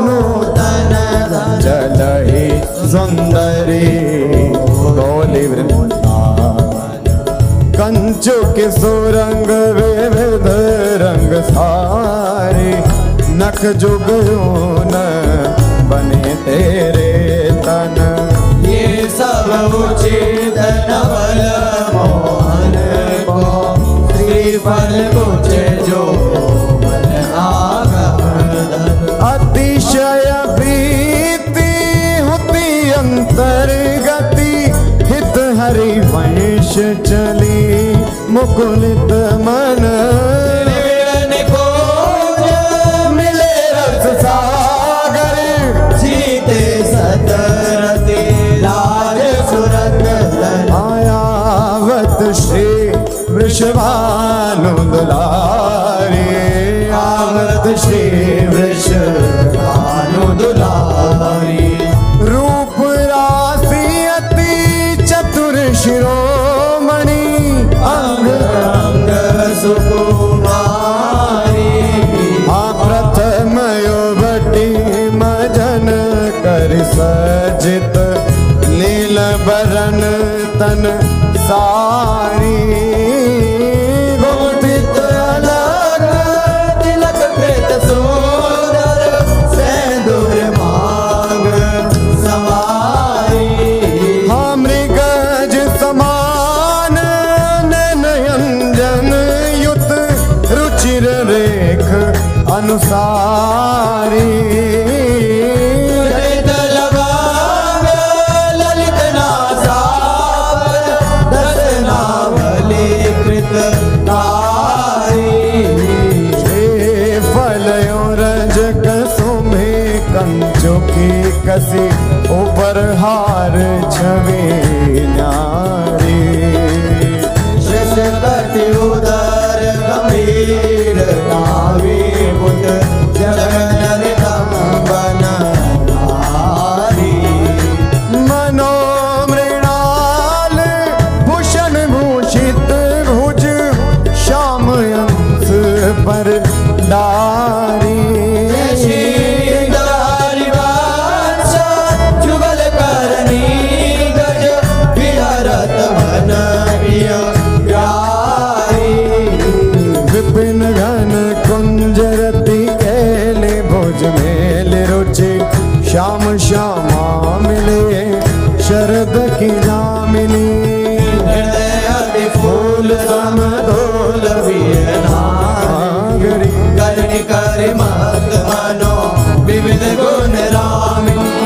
नूतन चलही सुंदरी बोली वृंदावन कंचु के सुरंग विविध रंग सारे नख जुगयोन बने तेरे तन ये सब उचित नवल मोहन को श्रीफल कुछ जो मन आगमन अतिशय प्रीति होती अंतर्गति हित हरि वंश चली मुकुलित मन मिले रस सागर जीते सतरते लाज सुरत आयावत श्री वृषभानु दुलारी आवत श्री वृषभानु दुलारी रूप राशि अति चतुर शिरोमणि अंग अंग सुकुमारी प्रथम युवती मजन कर सजित नील बरन तन सारी गोपित अलग तिलक कृत सो अनुसारी ललित लवांग ललित नासावर दस नावली कृत तारी फलयो रजक सुमे कंचो की कसी ऊपर हार छवि न्यारी शशकति उदर गंभीर नावी मुद जगन कंबन हारी मनोमृणाल भूषण भूषित भुज श्याम अंश पर डारी जुगल करनी गज विहरत वन विपिन घन कुंजरति केले भुज मेल रुचि श्याम श्यामा मिले शरद की जामिनी हृदय फूल समदोल नागरी करणी कर मत मनो विविध गुण रामिनी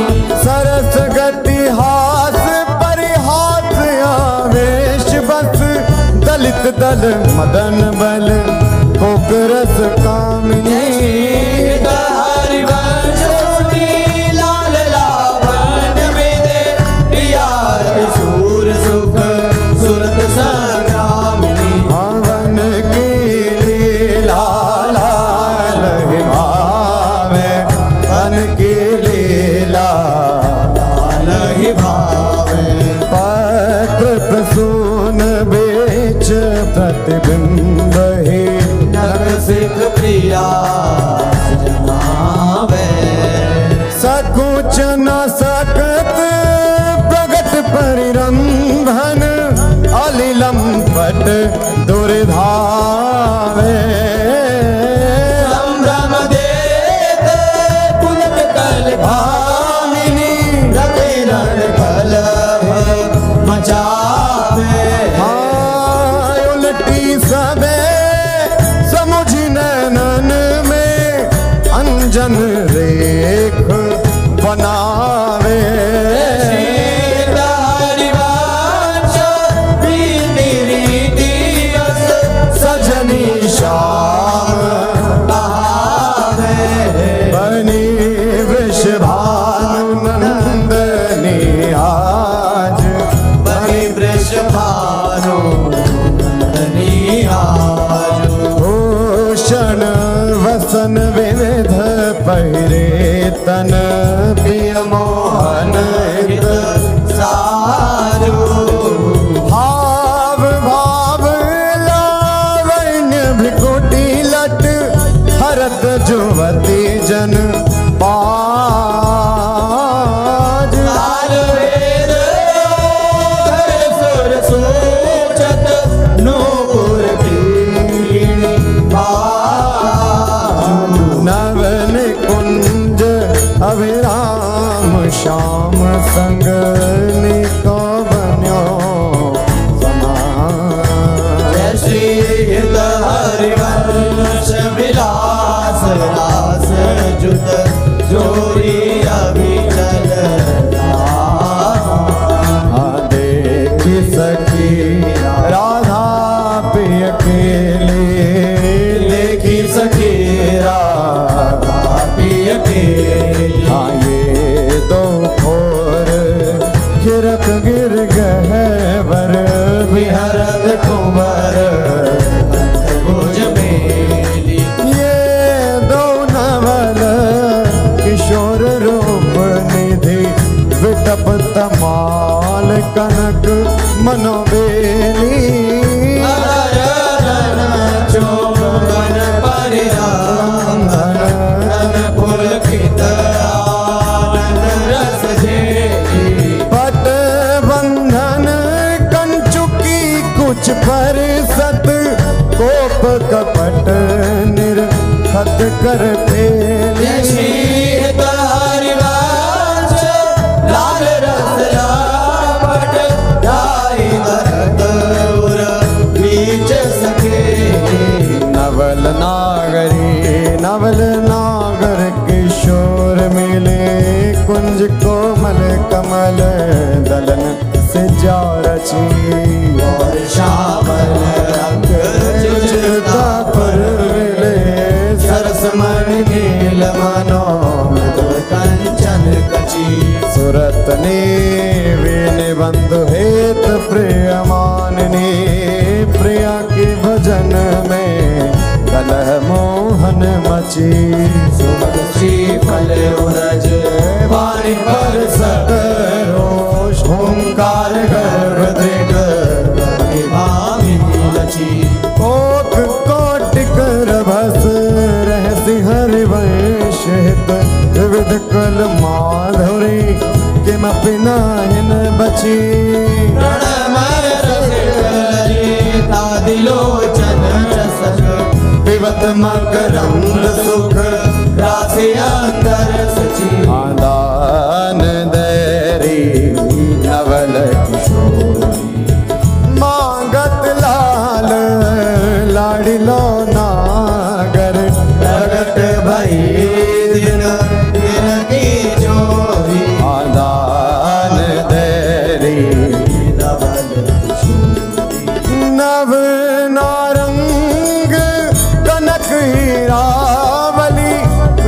सरस गति हास परिहास आवेश बस दलित दल मदन बल कोकरस कामिनी लाल लावण में दे प्रिया सूर सुख सुरत संग्रामिनी हवन की लीला लाल भावे वन की लीला नहीं भावे पत्र प्रसून बेच प्रतिबिंब ही नग सिख प्रिया जनावे सकुच न सकत प्रगट परिरंभन अलिलम पट दुर्धावे संभ्रम देत पुलक कल भामिनी रति रण कल मचावे उलटी सबे समुझ नैनन में अंजन रेख बनावे सजनी श्याम बनी वृषभानुनंदनी आज बनी वृषभानु भूषण वसन विविध पहिरे तन प्रिय मोहन हित सारू भाव भाव लावण्य भ्रिकुटी लट हरत जुवती जन पाज तार वेद सुर सूचत नूपुर कीणी नवन कुंज अभिराम श्याम संग निको बन्यो समान श्री हरिवंश विलास रास जुत जोरी अभिचल देखी सखी राधा प्रिय केले देखी सखी राधा प्रिय के ये दो खोर गिरक गिर गहवर विहरत कुंवर भुज मेली ये दो नवल किशोर रूप निधि विटप तमाल कनक मनोबेली चौबन परिरांगन पुलकित आनंद रस झेली पट बंधन कंचुकी कुछ पर सत कोप कपट निर्खत कर पेली लाल रस लापट ढाई दरत उर बीच सके नवल नागरी नवल नागर किशोर मिले कुंज कोमल कमल दलन से जा रची और श्यामल रंग चुचता पर मिले सरस मणि नील मनो मृदुल कंचन कची सुरत ने वीण बंधु हेत प्रिय माननी प्रिया के भजन में कलह मोहन मची सुमन श्री फल उरज वाणी पर सकरोष ओंकार गर्भ दृढ़ भामिनी लची कोक कोटिक रभस रहसि हरिवंश हित विविध कल माधुरी किमपि नाहिन बची प्रणमय तादिलोचन रसक विवत मकरंद सुख राशि अंतर सची आदान दैरी नवल किशोरी मांगत लाल लाडिलो नागर प्रगट भई दिन दिन की जोरी आदान दैरी नवल नव नारंग कनक हीरावली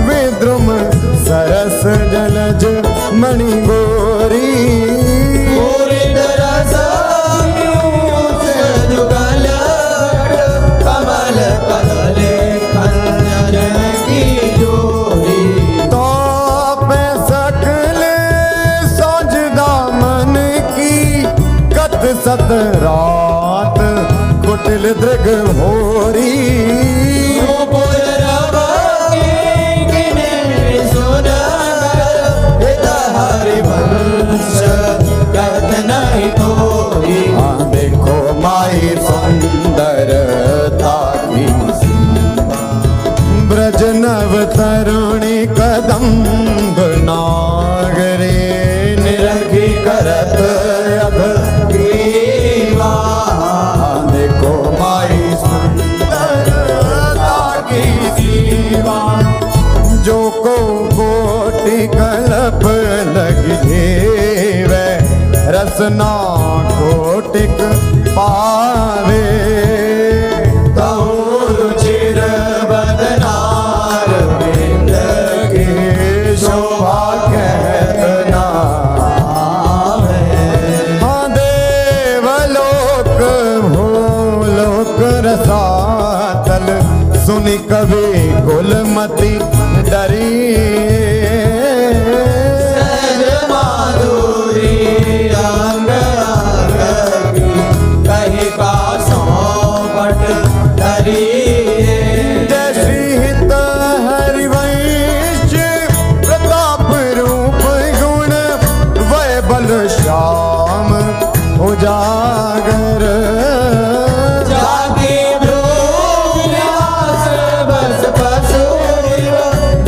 विद्रुम सरस जलज मणि गोरी कमल कदले खंजन की जोरी तो पे सकल सोज दामन की कत सत रात कुटिल दृग भोरी देखो माई सुंदरता की ब्रज नव तरुणी कदम्ब नागरे निरखी करत अघ ग्रीवा देखो माई सुंदरता की सीमा जो को कोटि कल्प लगे वे रसना कोटिक पावे चिर बदनार बिंद के शोभा कहतना देवलोक भूलोक रसातल सुनि कवि कुलमति डरी माधुरी अंग अंग की कहीं का सौपट धरी जय श्री हित हरिवंश प्रताप रूप गुण वै बल श्याम उजागर जागे व्यास बस पशु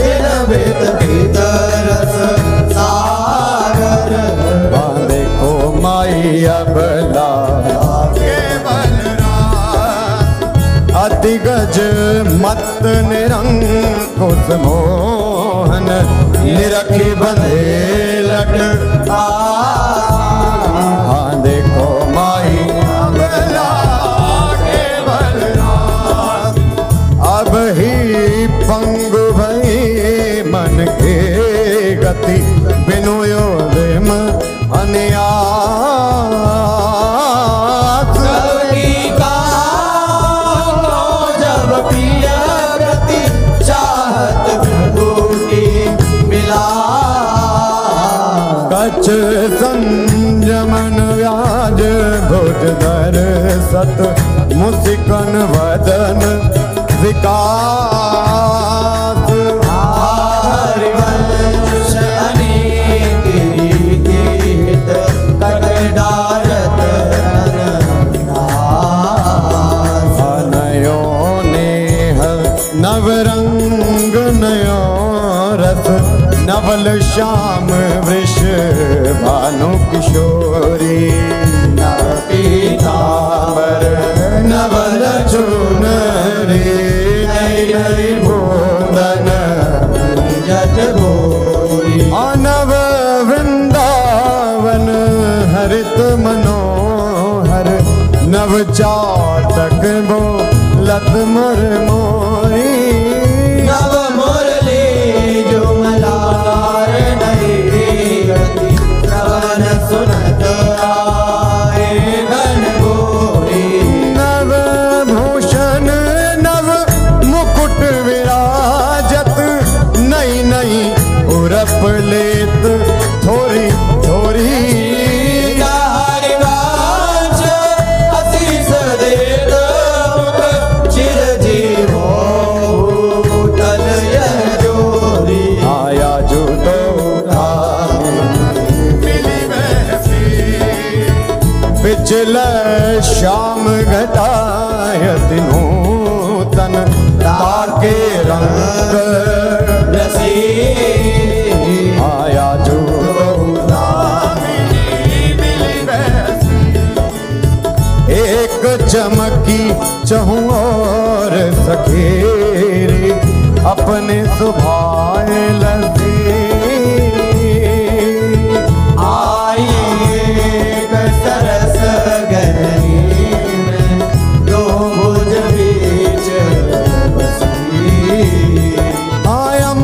दिन वेद भीतरस सागर देखो माई अबला अतिगज मत निरंकुश मोहन निरखी बंधे लट देखो माई अबला अब ही पंगु भई मन के गति बिनु योदिम अन्यास जब प्रिय गति चाहत विभूति मिला कच्छ संयमन व्याज भुज धर सत मुसिकन वदन विकास हरिवंश अनेक रीति हित कट डारत नयो नेह नवरंग नयो रस नवल श्याम वृष भानु किशोरी नव पीतांबर नवल चुनरी नई नई बूंद चातक बो लत मर मोरी नव मुरली जुमलार नहीं गति श्रवण सुनत आए घन घोरी नव भूषण नव मुकुट विराजत नई नई उरप लेत थोरी थोरी बिचल श्याम घटायत नूतन ताके रंग रसी आया जो एक चमकी चहु और सखेरी अपने सुभाए लसी सरस गहरी में दो भुज बीच बसी आयम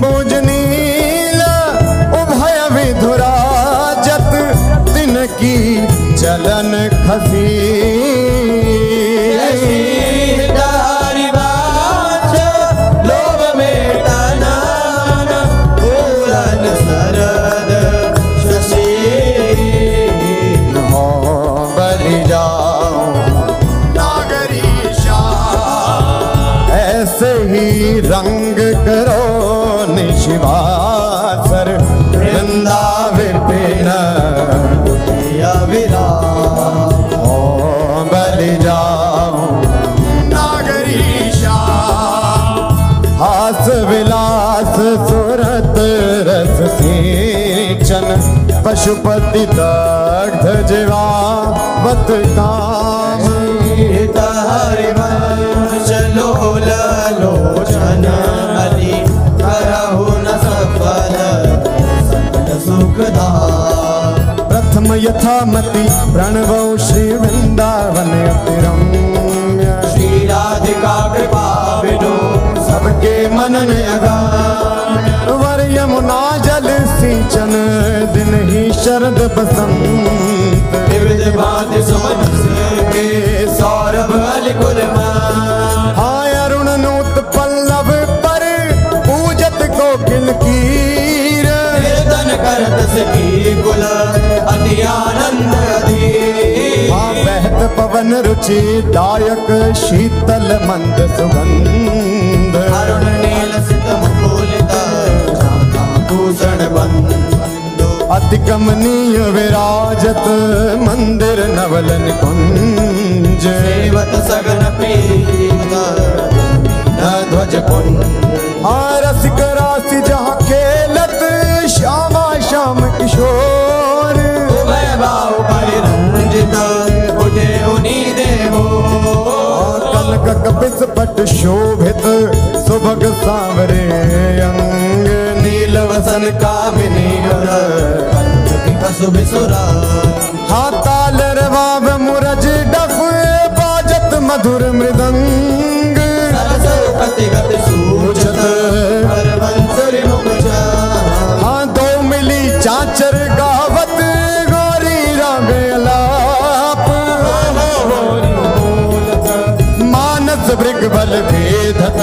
भुज नील उभय विधुराजत तिनकी चलन खसी लोभ में तना पूरन सरद शशि बलि जाओ नागरीशा ऐसे ही रंग करो निशिवासर वृंदा विपिन ओ बलि जाओ नागरीशा हास विलास सुरत रस सिंचन पशुपति दग्ध जीवावत काम हरिवंश लोल लोचन हरि करहु न सफल सकल सुखदा प्रथम यथामति प्रणवो श्री वृंदावन अति रम्य श्री राधिका कृपा बिनु सबके मनन अगान वर यमुना जल सिंचन दिन ही शरद बसंत विविध भांति सुमन के सौरभ अलिकुल हाय अरुण नूत पल्लव पर पूजत कोकिल कीर कीर्तन करत सखी कुल अति आनंद अधीर बहत पवन रुचि दायक शीतल मंद सुगंध अरुण नील सित मुकुलित भूषण बंधु अति कमनीय विराजत मंदिर नवल निकुंज सेवत सगन प्रीत न ध्वज कुंज रसिक राशि जहाँ खेलत श्यामा श्याम किशोर उभय बाहु परिरंजित उठे उनी देवो कनक कपिस पट शोभित सुभग सांवरे अंग नील वसन कामिनी पशु बिसुरा ताल रवाव मुरज डफ बाजत मधुर मृदंग सरस गति गति सूझत हर बंसुरी मुख दो मिली चाचर गावत गौरी राग अलाप मानस भृग बल भेदत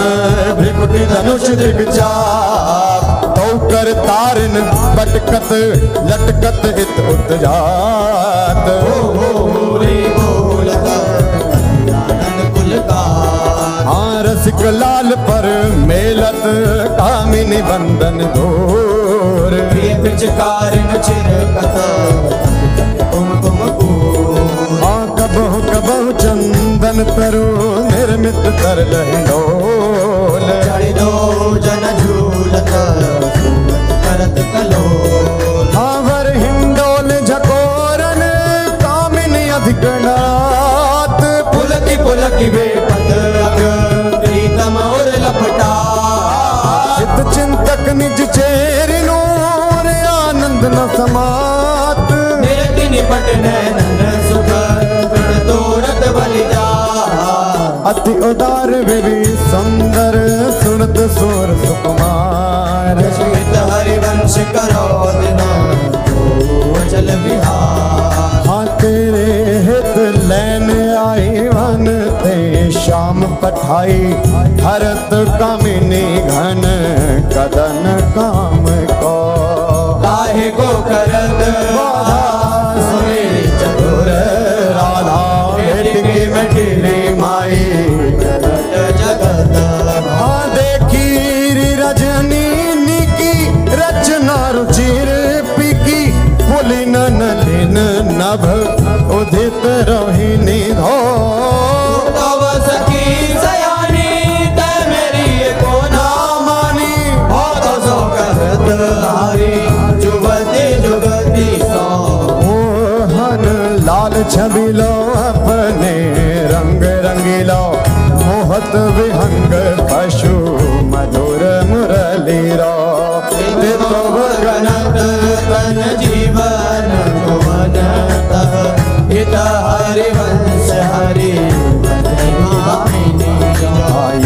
भृगुटी धनुष दिग चाप तो कर तारिन बटकत लटकत हित उत जात रसिक लाल पर मेलत कामिनी बंदन धोर पिचकारिन चिरकत कुमकुम कबहु कबहु चंदन तरु निर्मित कर लहिडोल चढ़ी दो जन झूलत करत कलो हावर हिंडोल झकोरन कामिनी अधिकनाथ पुलकी पुलकी बेपत प्रीतम और लपटा चित चिंतक निज चेरिनो आनंद न समात निरति निपट नैनन सुख तोड़त अति उदार विधि सुंदर सुनत सुर सुकुमार श्वेत हरिवंश करो दिना चल बिहार। हाँ तेरे हित लैन आई वन ते श्याम पठाई हरत कामिनी घन कदन काम को काहे को करत सुने चतुर राधा की मटिली माई जगत। हाँ देखी रजनी की रचना रुचिर पिकी पुलिन नलिन नभ उदित रोहिणी धो तव सखी सयानी ते मेरी को ना मानी बहुत सो करत हारी जुगती जुगती सो। मोहन लाल छबिलो अपने रंग रंगीलो मोहत विहंग पशु मधुर मुरली रो तो गणत तन जीवन भुवन तह हित हरिवंश हरि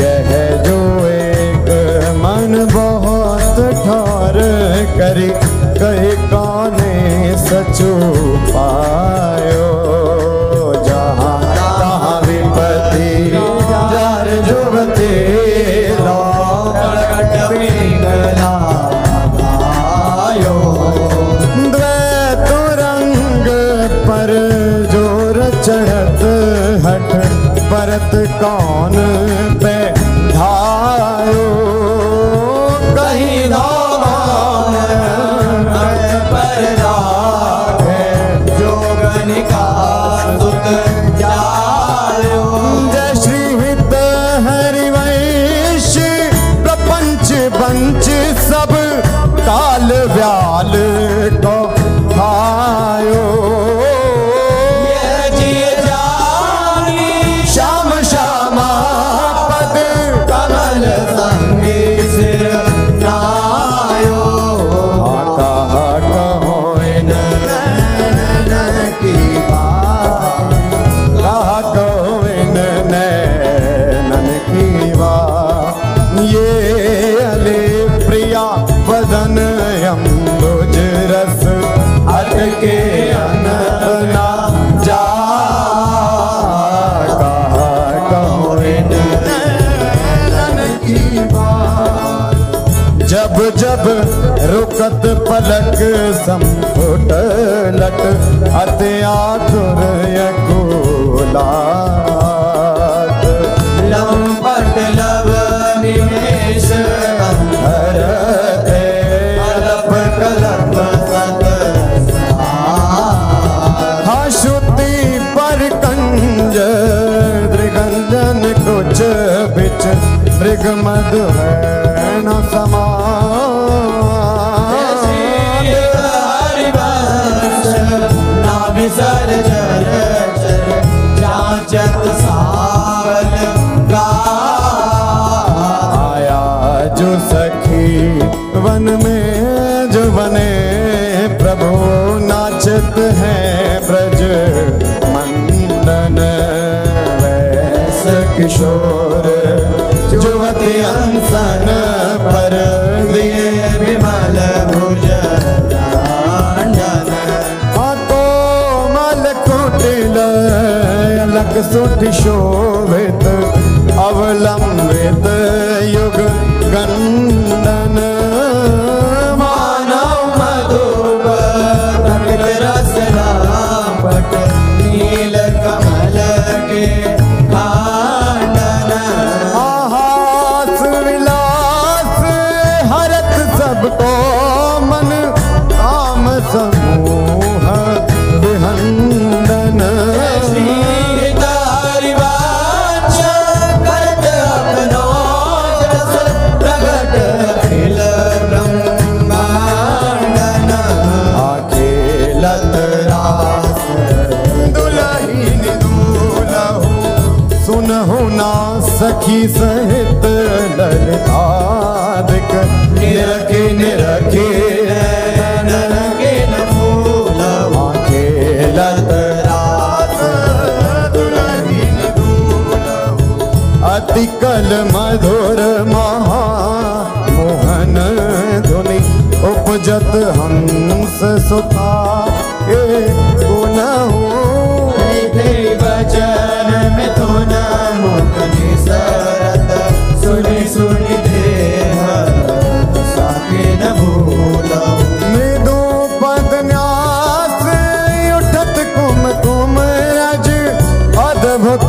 यह जो एक मन बहुत ठोर करी कहे काने सचु पायो जहाँ तहाँ विपत्ति जार जुबते लो प्रकट पिंगला गायो। द्वैत रंग पर जोर चढ़त हट परत कौन पे धायो कहीं पर राखे जोगनिका सुत जायो। जय श्री हित हरिवंश प्रपंच पंच सब काल व्याल को खायो ये जिय जानी श्याम श्यामा पद कमल संगी सिर नायो। कहा कहो इन नैन की बात कहा कहो इन नैन की बात ये अले प्रिया वदन अम्बुज रस अटके अनना जा कहा कहो इन नैन की बात। जब जब रुकत पलक संफुट लट अति आतुर यकुलात लंपट लव निमेष अंधर थे अलप कलप सत हाँ श्रुति पर कंज दृगंजन कुछ बिच मृग मधु न समा हरिवंश नाभिसर चर चर जांचत सावल गा। आया जो सखी वन में जो बने प्रभु नाचत हैं ब्रज मंदन वैस किशोर जुवती अंसन पर दिए विमल भुज कोमल कुटिल अलक सुठ शोभित अवलंबित युग गंडन मानव मधुप धमित रस रापट नील कमल के कांडन। हास विलास हरत सबको मन काम समूह विहंदन श्रीत हरिवंश करत अपनो जस प्रगट खोजत हंस सुता ए पुनहु वचन में तो न मुख निसरत सुनि सुनि देह साके न भूलो मृदु पद न्यास उठत कुम कुम रज अद्भुत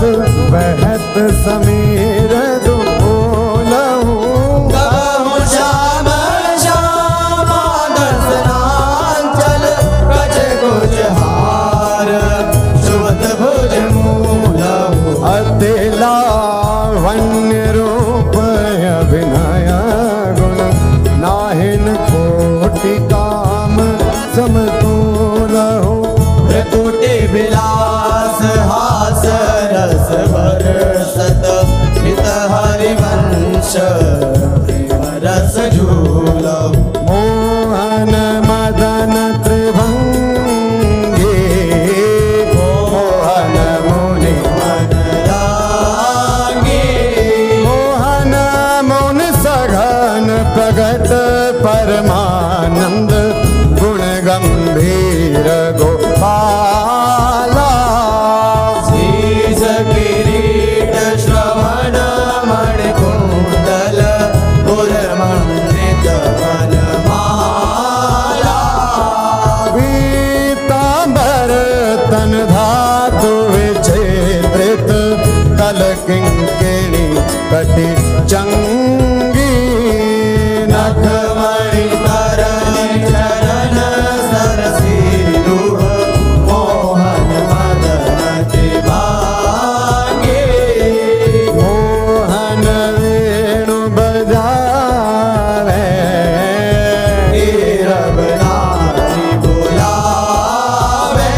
बहत समीर दुलहु लावण्य रूप अभिनय गुण नाहिन कोटि काम समतुलहु प्रकुटि विलास हास रस बरसत हित हरिवंश प्रेम रस झूलहु मोहन मदन त्रिभंगी मोहन मुनि प्रगट परमानंद गुण गंभीर गोपाला शीश किरीट श्रवण मणि कुंडल पुरमंडित वनमाला पीतांबर तन धातु विच्छेदित कल किंकिणी कटि चंगी नखमणि तरन चरण सरसीरुह मोहन मदन त्रिभागे मोहन वेणु बजावे नीरव नारी बुलावे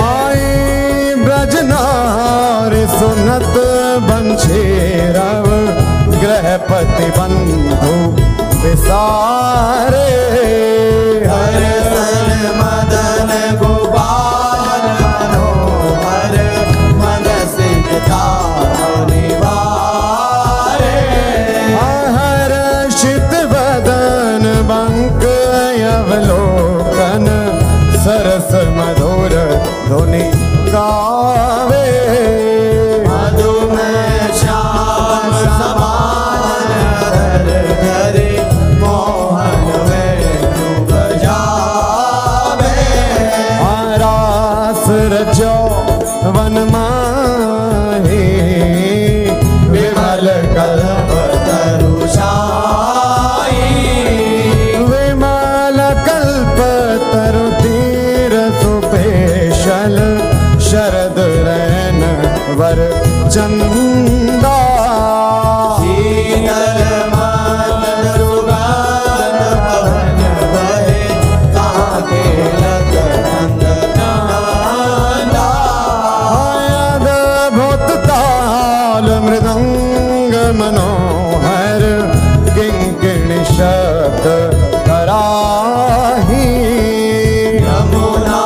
आई ब्रजनारी सुनत बंशी रव गृहपति बंधु विसारे हरसन मदन गोपाल मनोहर मन सिद्धा निवारे हर्षित बदन बंक अवलोकन सरस मधुर धुनि गावे मधुमेह श्याम समान हर घरे मोहन वेणु बजावे रास रचो वन माही विमल कल्प तरुषाई विमल कल्प तरु तीर सुपेशल शरद रैन वर चंदा शीतल मन सुगंध पवन बहे ताके लग नंद नंदा अद्भुत ताल मृदंग मनोहर किंकिणी शब्द कराही यमुना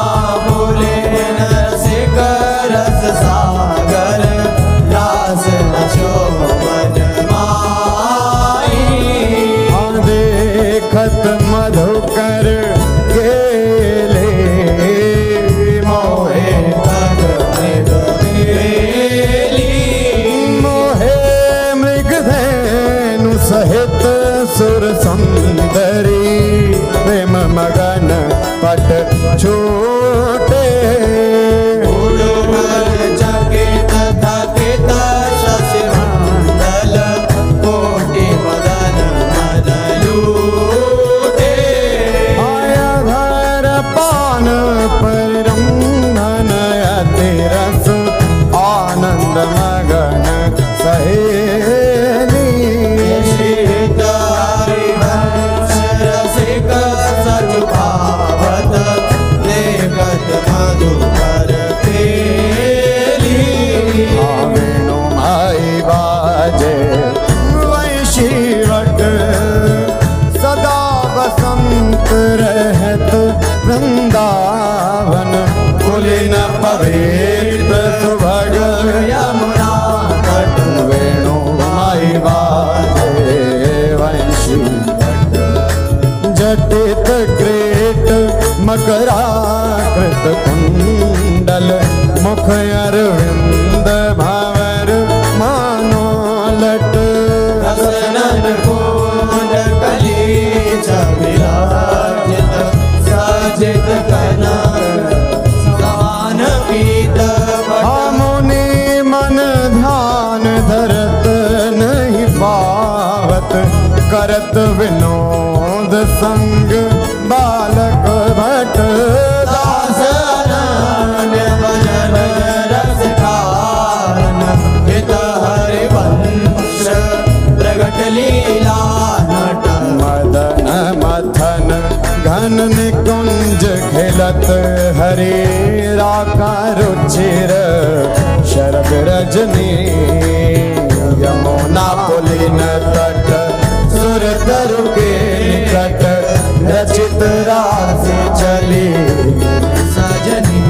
बोले नरसिक रस सागर रास शोभन माई देखत मधुकर गेले मोहे तग मृग मेली मोहे मृगधेनु सहित सुर सुंदरी प्रेम मगन पट छोटे उड़ुमल चकित थकित शशिमंडल कोटि मदन मद लूटे आया भर पान परिरंधन अति रस आनंद मगन सहेली शीत हरिवंश रसिक सचु भावत देखत मधुकर प्रेली वेणु माई बाजे वैशीवट सदा बसंत रहत वृंदावन कुलिन पवित्र सुभग यमुना तट वेणु माई बाजे वंशी जटित कराकृत कुंडल मुख अरविंद भंवर मानो लट हसनन कुंड कली विराजित साजित कनक समान पीत मुनि मन ध्यान धरत नहीं पावत करत विनोद संग बालक भट दास अनन्य भजन रस कारण हित हरिवंश प्रगट लीला नट मदन मथन घन निकुंज खिलत हरे राका रुचिर शरद रजनी यमुना पुलिन तट सुर तरु के निकट रचित राशि चली सजनी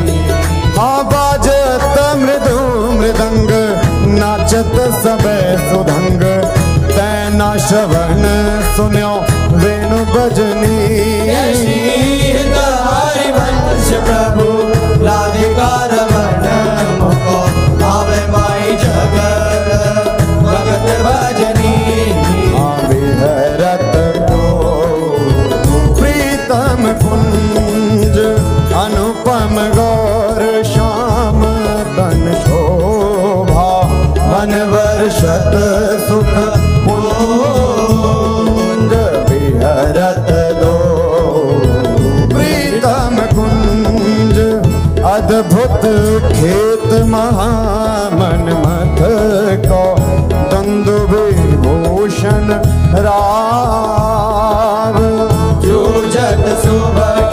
बाजत मृदु मृदंग नाचत सब सुधंग तैना श्रवण सुन्यो वेणु बजनी हित हरिवंश प्रभु राधिका रमण मुको भावे माई जगत भगत भजनी विहरत तो प्रीतम कुंज अनुपम गौर श्याम तन शोभा मन वर्षत सुख पुंज विहरत दो प्रीतम कुंज अद्भुत खेत महामन मथ को दंदु विभूषण राव जूझत सुभट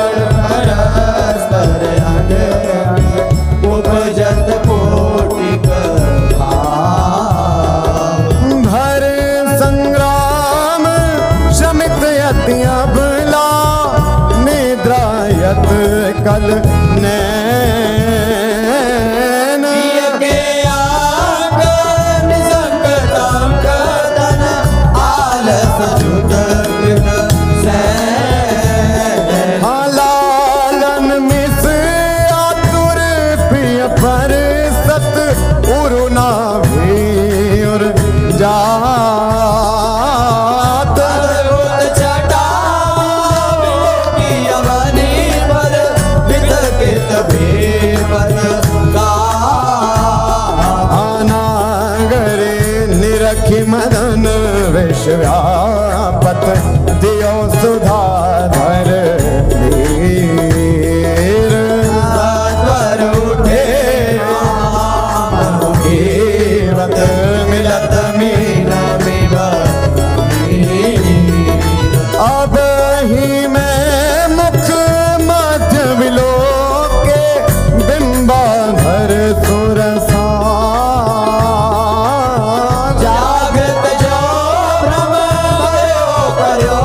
परस्पर अंग उपजत कोटिक भाव भर संग्राम शमित यति अबला निद्रायत कल नैन प्रिय के आगन संकटांक तन आलस जुत कृत सैन लालन मिस आतुर प्रिय पर सत उरुना भीर जात अद्भुत छटा की अवनी पर वितकित भेपत का अनागरे निरखि मदन विश्व्यापत दियो सुधाधर वीर पर उठे मुखीवत मिलत मीन अब ही मैं मुख मध्य विलोके बिंबाधर सुरसा जागृत जो भ्रम भयो करो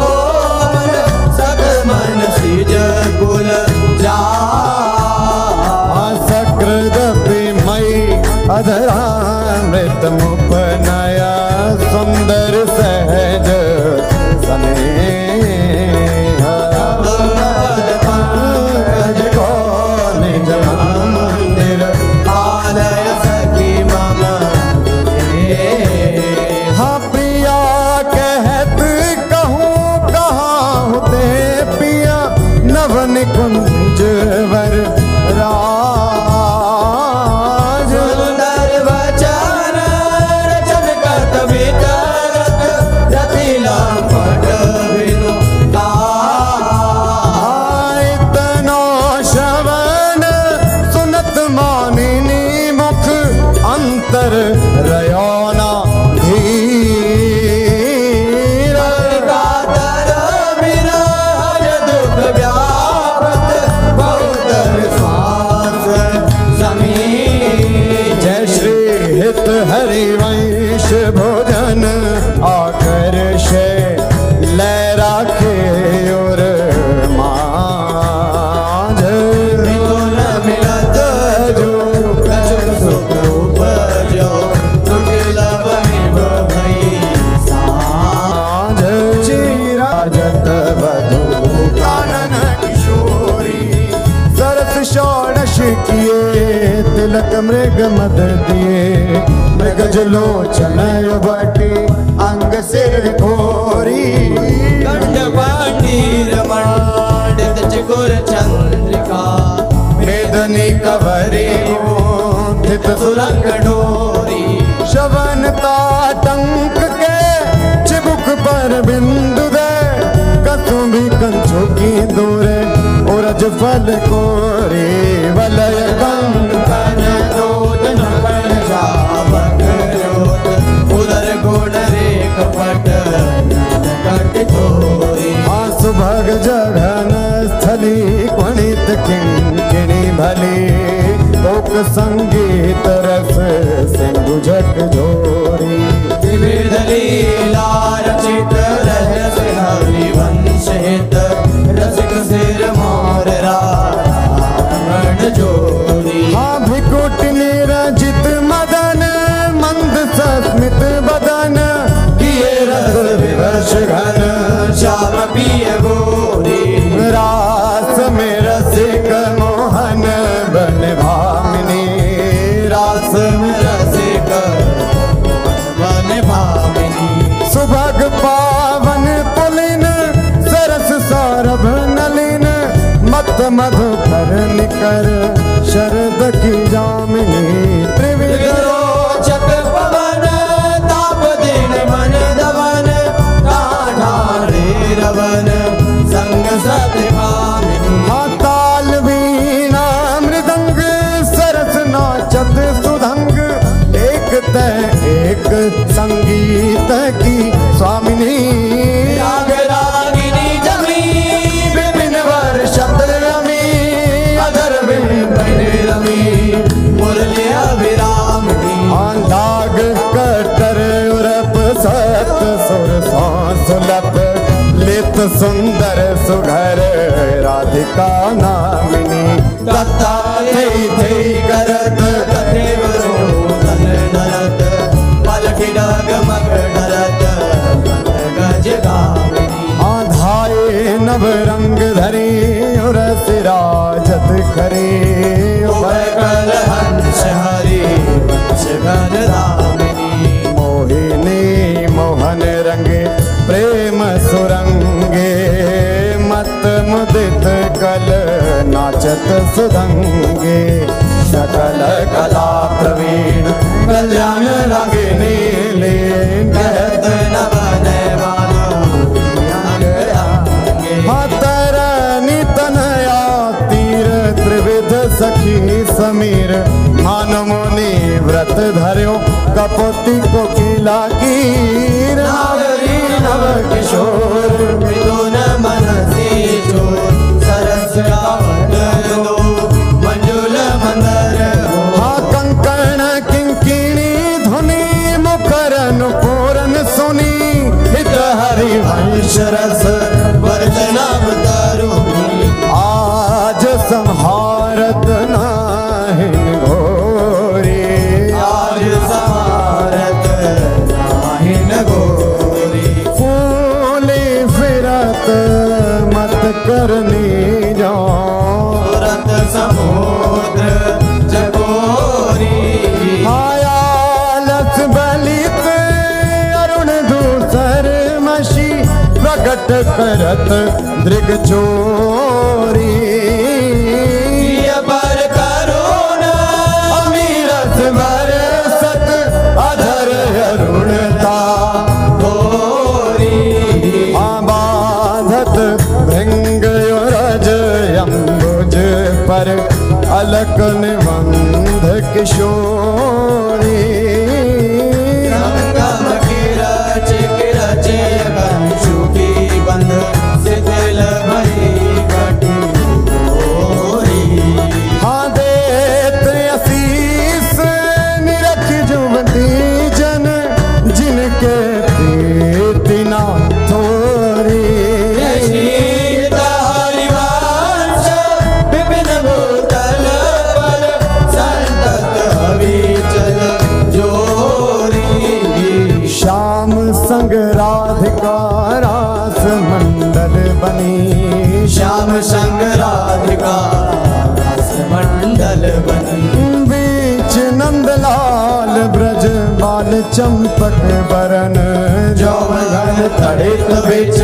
मन सग मन सिज कुल जा सकृदपि मयि अधरामृत मुपनय सुंदर सहज स्नेह पंकज को निज मंदिर आलय सखी मम हाँ प्रिया कहत कहूँ कहाँ ते पिया नव निकुंज वर राज सुंदर वचन रचन कत वितरत रतिला पट बिनु इतनो श्रवण सुनत मानिनी मुख अंतर रयोना धीर कातर विरह दुख व्यापत बहुत विश्वास समीर जय श्री हित हरिवंश भोजन आकर्षे लय राखे और मांझ मिलुन मिलत जो कछु सुख उपजो दुर्लभ निभ भई साँझ चिराजत वधु कानन किशोरी किए तिलक मृग मद दिए मृग जलोचन बटी अंग सिर घोरी कंठ पाटीर मंडित चिकुर चंद्रिका मेदनी कवरी थित सुरंग डोरी शवनता टंक के चिबुक पर बिंदु दे कसुंभी कंचो की दूरे उरज फल कोरे वलय कंकन दोत नकल जावक जोत उदर गुण रेख पट कट तोरी सुभग जघन स्थली क्वणित किंकिणी भली लोक संगीत रस सिंधु झट झोरी विविध लीला रचित रहस्य हरिवंश हित रसिक सिर मोर रावण जोरी हाँ भिकुट निरजित मदन मंद सस्मित बदन किए रस विवश घन श्याम पिय गोरी रास में रसिक मोहन बन भामिनी रास में रसिक वन भामिनी सुभग पावन पुलिन सरस सौरभ नलिन मत मधुकर निकर शरद की जामिनी त्रिविध रोचक पवन ताप दिन मन दवन ठाठारे रवन संग सत्य कामिनी ताल वीणा मृदंग सरस नाचत सुधंग एक तय एक संगीत की स्वामिनी राग रागिनी जमी विपिन वर्षत रमी अधर विपिन रमी मुरली अभिरामिनी दाग कटर उरप सत सुर सुलभ लित सुंदर सुघर राधिका नामिनी तत्ता थे करत तथेव रोदन धरत पलखि डग मग डरत गज गामिनी आधाए नव रंग धरी उर सिराजत खरी कल हंस हरि वंश घन रामिनी मोहिनी मोहन रंगे प्रेम सुरंगे मत मुदित कल नाचत सुधंगे सकल कला प्रवीण कल्याण रागिनी लीन कहत न बने तरनी तनया तीर त्रिविध सखी समीर मान मुनि व्रत धर्यो कपोती को किला कीर नागरी नव किशोर मृदुन मनसी चोर सरस रावण दो मंजुल मंदर हो कंकण किंकिणी धुनी मुखरन पूरन सुनी हित हरि वंश रस वर्जनम तरुणी आज संहारत नाहिन घोरी आज समारत नाहिन गोरी फूली फिरत मत करनी जाओ तुरंत समुद्र जगोरी आयालस बलित अरुण दूसर मशी प्रकट करत दृग चोरी पर करुण अमीरस बरसत अधर अरुणता गोरी बांधत भृंग रज अम्बुज पर अलक निबंध किशोरी कम किरच किरच कंशु की बंध शिथिल भई घटी गोरी हाँ देत असीस निरख जुवती जन जिनके प्रीति ना थोरी शीत हरिवंश विपिन भूतल पर संतत हविचल जोरी श्याम संग राधिका रास मंडल बनी श्याम संग राधिका रस मंडल चंपक बरन जौवन तड़ित बिच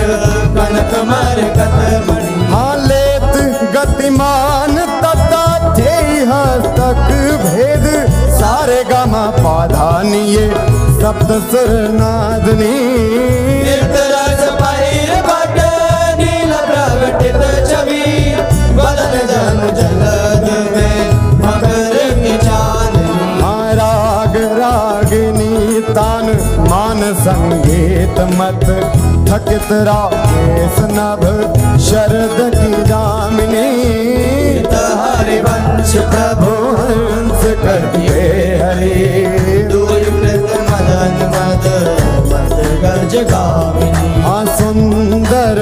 कनक मरकत मणि। हाँ लेत गतिमान तथा थे हस्तक भेद सारे गामा पाधानिये सप्त सुर नादनी। रस पहिर भट नील प्रगटित छवि बदन जन जलद में मकर की चांदनी। हाँ राग रागिनी तान मान संगीत मत थकित राकेश नभ शरद की जामिनी। हरिवंश प्रभु हंस करते हरि दूर कृत मदन मद मद गज गामिनी। हाँ सुंदर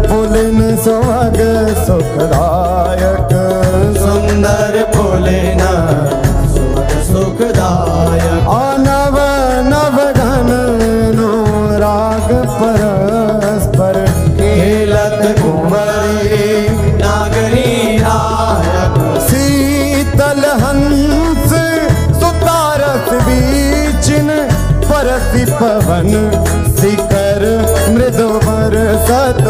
पुलिन सुहाग सुखदायक सुंदर पुलिन सुख सुखदायक। नव नव घन नो राग परस्पर खेलत कुंवरी नागरी नायक। शीतल हंस सुतारस बीचिन परसि पवन शिखर मृदु बरसत।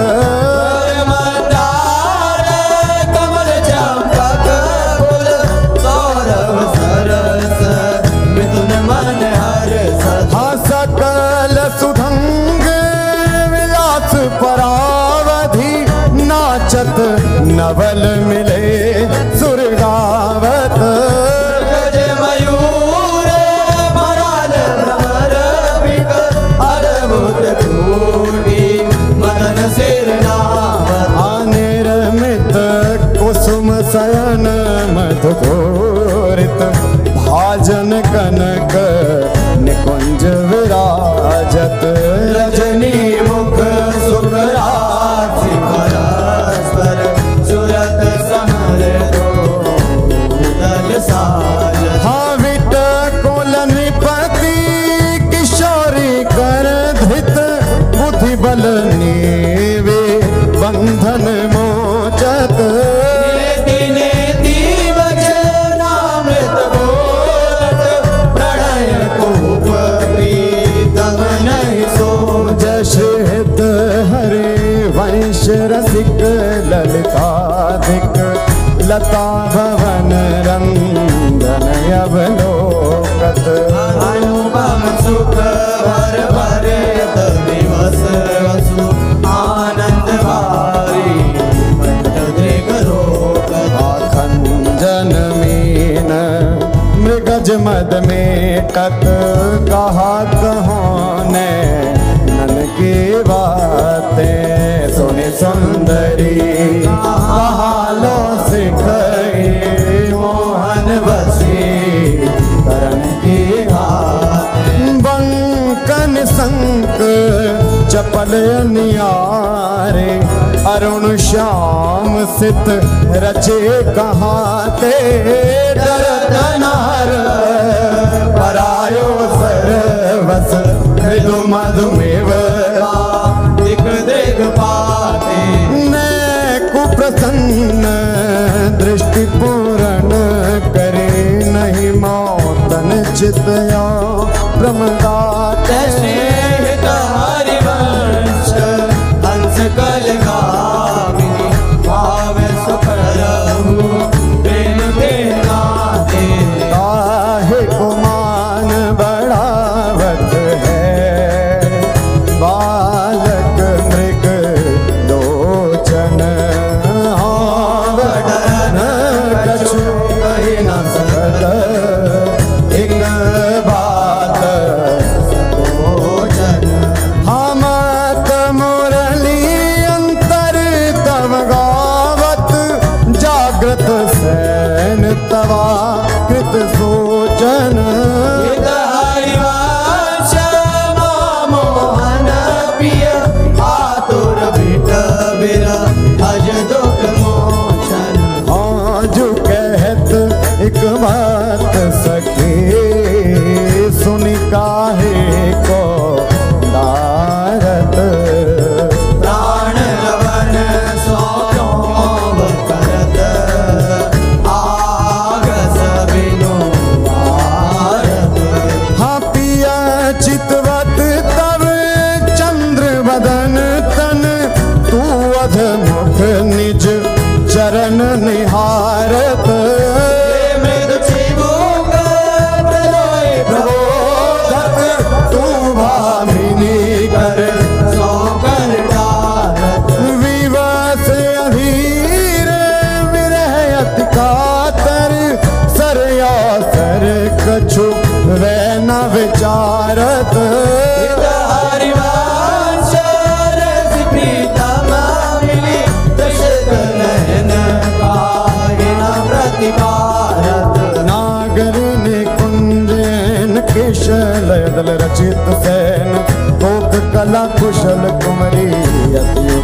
मंदार कमल चंपक फूल सौरभ सरस मिथुन मन हर्षत। हाँ सकल सुधंग विलास परावधि नाचत नवल मिले सुर गावत। गज मयूर मराल भ्रमर बिक अद्भुत कोटि मदन सिर नावत। निर्मित कुसुम शयन मधुघोरित भाजन कनक निकुंज विराजत। रजनी मुख सुखरासि परस्पर सुरत समर दो साजत। हाँ विट कुल नृपति किशोरी कर धृत बुद्धि बल नीवे बंधन मोचत। नेति वचनामृत बोलत प्रणय कूप प्रीतम नहीं सो। जश हित हरे वंश रसिक ललिताधिक लता भवन रंजन अवलोकत। अनुपम सुख भर भरे दिवस वसु आनंद भारी पंत दृग रोकत। खंजन मीन मृगज मद में कत कहा कहोने नन की बातें सुनि सुंदरी कहालो सिखई मोहन बसी करण की घात। बंकन संक चपल नियारे अरुण श्याम सित रचे कहाते। डरत नार परायो सरवस मृदु मधुमेव दिख दृग पाते। ने कुप्रसन्न दृष्टि पूर्ण करे नहीं मौतन चितया प्रमदात। स्नेहित हरिवंश हंस कल गामिनी भाव सुख रहु प्रेम के नाते। काहे गुमान बढ़ावत है बालक मृग लोचन। आवडन कछु कही न सकत एक बात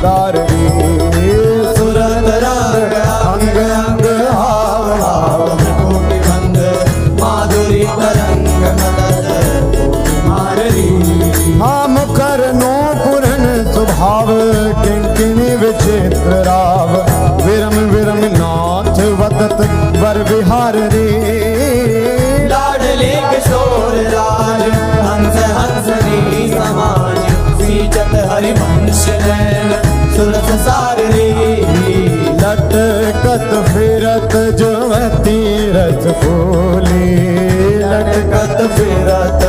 उदारी सुरत राग अंग अंग हाव हाव कोटि बंद माधुरी तरंग मदद माररी हाँ मुखर नो पुरन स्वभाव किंकिणी विचित्र राव विरम विरम नाथ वदत वर विहार रे लाडले किशोर राज हंस हंसनी समान सीचत हरिवंश नैन सुरस सार रे लटकत फिरत जुवती रस फूली लटकत फिरत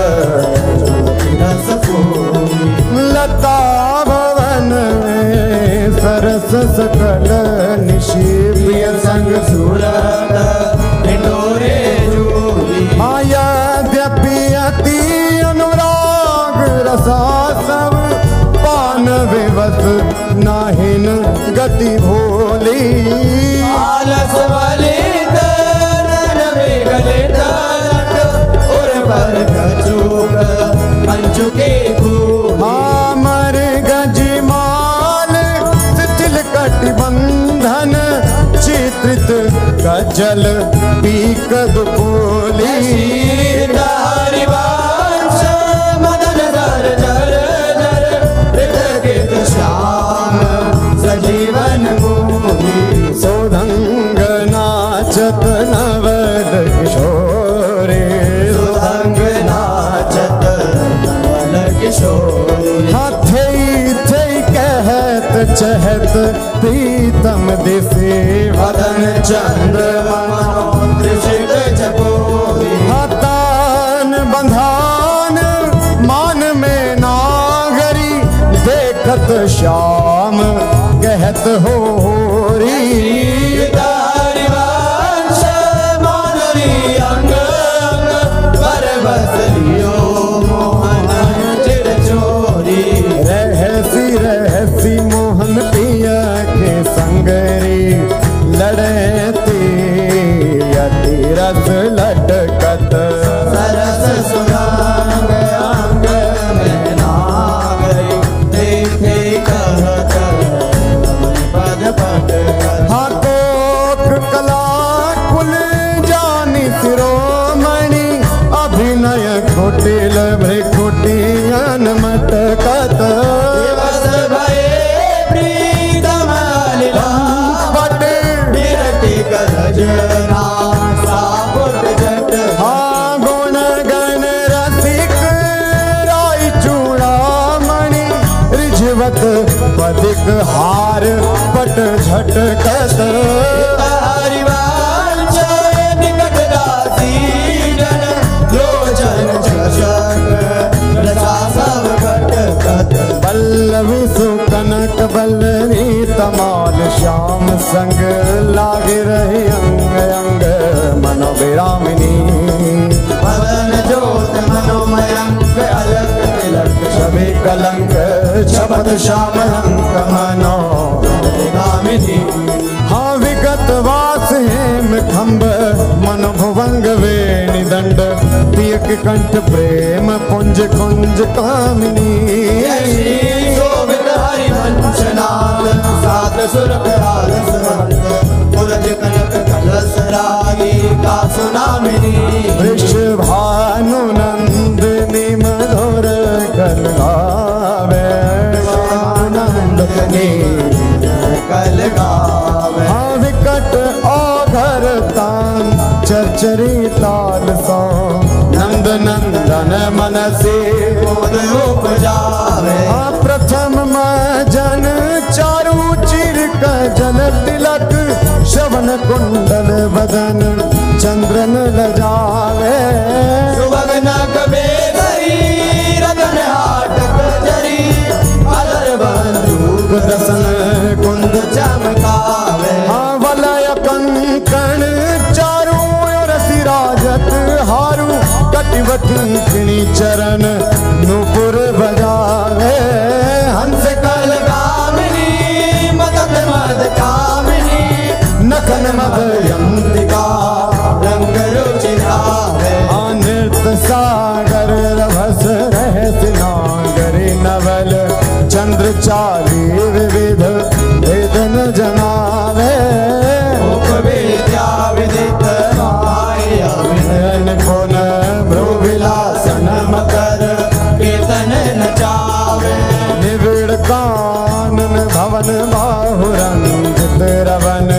रस फूली लता भवन में सरस सकल निशिप्रिय संग सूरत ढिंढोरे झूली माया अति अनुराग रसा सब पान विवस नाहिन गति भोली आलस वाले तन में गले तलक और पर कचूक कंचु के फूल मामर गजमाल शिथिल कटिबंधन चित्रित गजल पीक दुपोली हरिवंश मदन दर जर जर हृदय श्याम सजीवन मूली सोधंग नाचत नवल किशोरे सुरंग नाचत नवल किशोरी हाथे थे कहत चहत प्रीतम दिसे वदन चंद्रमा त्रिशित चकोरी हतान बंधान मान में नागरी देखत श्याम कहत होरी हरिवंश माधुरी अंग अंग पर बस लियो मोहन चिर चोरी रहसी मोहन पिया के संगरी लड़ते अति रस लटकत सरस सुरांग अंग में नागरी देखे कहत पद पद हाथोक कला कुल जानी शिरोमणि अभिनय कुटिल भ्रिकुटियन मटकत दिवस भये प्रीतम लीला बट विरति गजना सापुट जट हाँ गुण गण रसिक राय चूड़ामणि रिझवत पदिक हार पट झटकत हरिवंश निकट दासी जन लोचन झषक रसा सब घटकत पल्लवी सुकनक बल्लरी तमाल श्याम संग लाग रही अंग अंग मनोविरामिनी मदन ज्योत मनोमयंक अलक तिलक छवि कलंक शब्द श्याम अंक मनो गामिनी हाँ विगत वास हेम खम्ब मन भुवंग वेणि दंड पियक कंठ प्रेम पुंज कुंज कामिनी शोभित हरिवंश नाद सात सुरभ राग सुरंग पुरज कनक कलश रागी का सुनामिनी वृष भानु नंदिनी मधुर कल गावे आनंद कल गावे हाँ विकट औघर तान चरचरी ताल सो नंद नंदन मन से मोद उपजावे हाँ प्रथम जन चारु चिर का जन तिलक श्रवण कुंडल बदन चंद्रन लजावे सुभगन कबे धरी रतन हाटक जरी अलर बंदूक दसन कुंद चमकावे हाँ वलय कंकण चारू ओर सिराजत हारू कटिवटी किणी चरण नूपुर बजावे हंस कल कामिनी मदद मद कामिनी नखन मदयंतिका रंग रुचिरावे नृत्य सागर रभस रहस्य नागरी नवल चंद्र चाली विविध भेद न जनावे विद्या विदित विनयन कोन विलासन मकर कीर्तन नचावे निविड़ कानन भवन बाहुरंजित रवन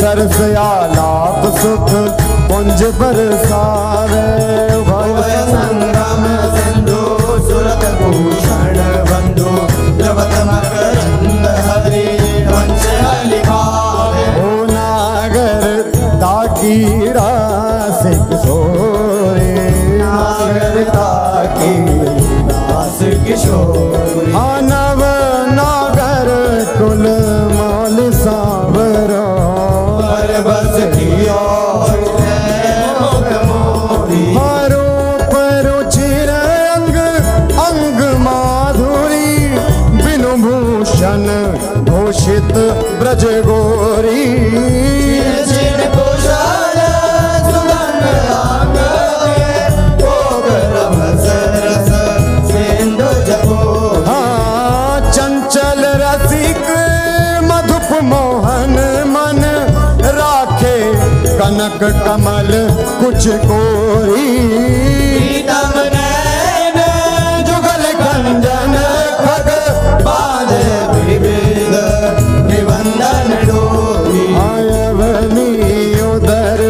सरस आलाप सुख पुंज बरसावे संगम सिंधु सुरत भूषण बंधु द्रवत मकरंद हरि वंश लिखावे ओ नागर ताकी रासिक सोरे नागर ताकी दास किशोरी नव नागर कुल माल सावरो पर बस कियो हरो परुचिर अंग अंग माधुरी बिनु भूषण भूषित ब्रज गोरी चंचल रसिक मधुप मोहन मन राखे कनक कमल कुछ कोरी जुगल कंजन खग बाध विविध निबंधन डोरी आयवनी उदर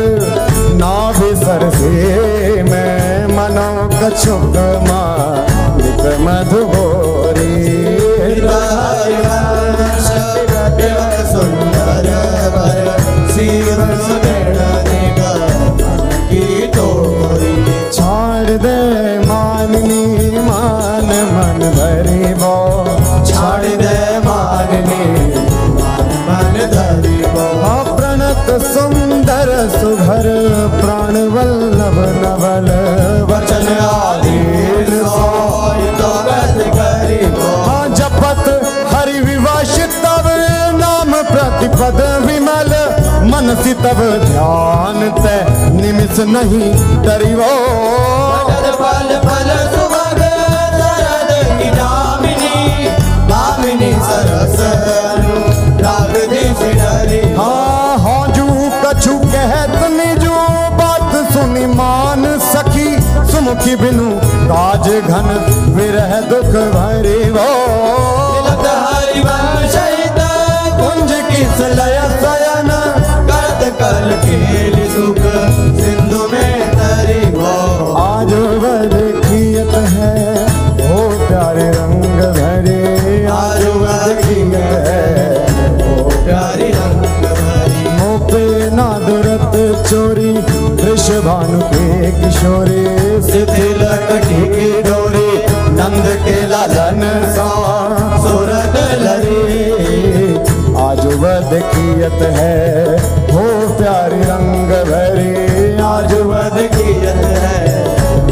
नाभि सरसे में मनो कछुक मालिक मधुगोरी सुंदर की तोरी छाड़ दे माननी मान मन भरी बो छाड़ दे माननी मन धरी प्रणत सुंदर सुभर प्राण वल्लभ नवल वचन आधीन जपत हरि विवासित तब नाम प्रतिपद विमल मनसी तब ध्यान ते निमिष नहीं डरिवो फल फल सुभग शरद की दामिनी दामिनी सरस राग देश डरी हाँ जू कछु कहत निजो बात सुनी मान सखी सुमुखी बिनु काज घन विरह दुख भरी वो हरिवंशित कुंज किस लय सयन करत कल खेल सुख सिंधु में तरी वो आज वद कियत है ओ प्यारे रंग भरे आज वद कियत है ओ प्यारी रंग भरी मोपे ना दुरत चोरी वृषभानु के किशोरी शिथिल कटी की डोरी नंद के लालन सा सूरत लरी आज वद कियत है हो प्यारी रंग भरी आज वद कियत है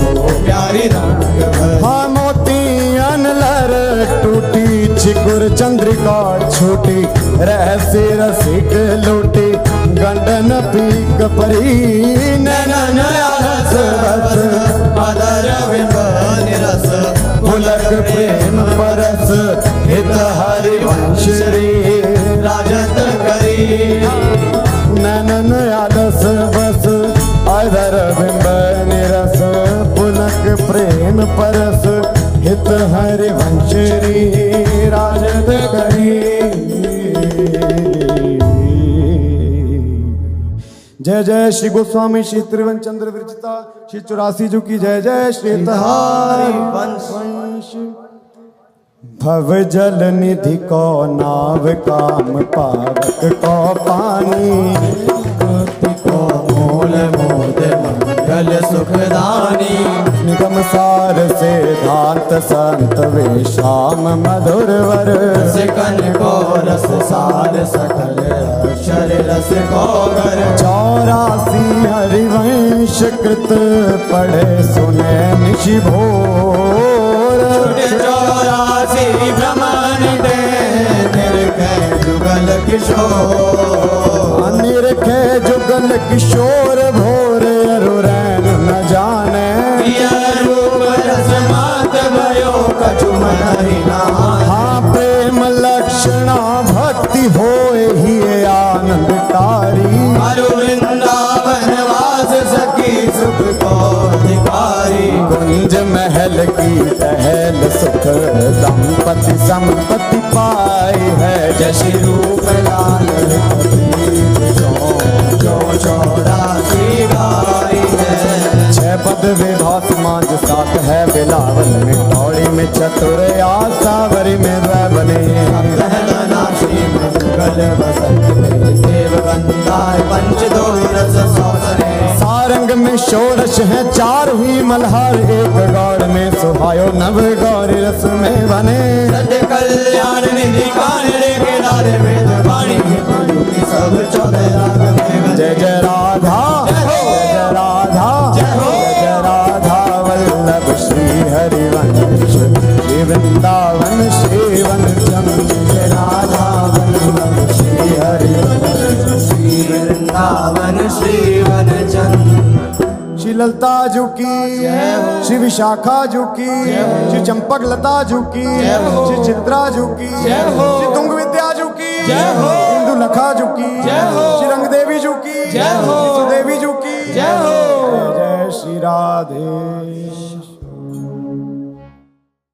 ओ प्यारी रंग भरी हाँ मोती अनलर टूटी चिकुर चंद्रिका छूटी रहस्य रसिक लूटी गंडन पीक परी नैनन रस बस मदर विमान रस पुलक प्रेम परस हित हरि वंश रे राजत करी नैनन आलस बस अधर बिंब निरस पुलक प्रेम परस हित हरि वंश रे राजत करी जय जय श्री गोस्वामी श्री त्रिवन चंद्र विरचिता श्री 84 जी की जय जय श्री तहारी वंश भव जल निधि को नाव काम पावक को पानी को मूल मोद मंगल सुखदानी निगम सार से धांत संत वे श्याम मधुर वर सिकन को रस सार सकल अक्षर रस को गर 84 हरिवंश कृत पढ़े सुने निशि भोर 84 ब्रह्मांड निरखे जुगल किशोर निरखे जुगल किशोर भोर अरुरैन न जाने रूप रस मात भयो कछु मन ही ना हाँ प्रेम लक्षणा दंपति संपत्ति पाई है। जय श्री रूप लाल जो 84 गाई है। 6 पद विभा समाज 7 है बिलावल में, टौड़ी में चतुर आसावरी में बने। श्री मंगल वसंत देव गंधार पंच दो रस सौसरे। सारंग में षोडश है 4 हुई मल्हार, एक गौड़ में सुहायो नव गौरी रस में बने। सत्य कल्याण निधि कानड़े के नारे वेद वाणी सब 14 राग में। जय जय राधा जय जय राधा जय राधा वल्लभ श्री हरिवंश श्री वृंदावन श्री वनचंद। जय राधा वल्लभ श्री हरिवंश श्री वृंदावन श्री वनचंद। श्री ललता जू की, श्री विशाखा जू की, श्री चंपक लता जू की, श्री चित्रा जू की, श्री तुंग विद्या जू की, इंदु लखा जू की, श्री रंग देवी जू की, सुदेवी जू की। जय जय श्री राधे।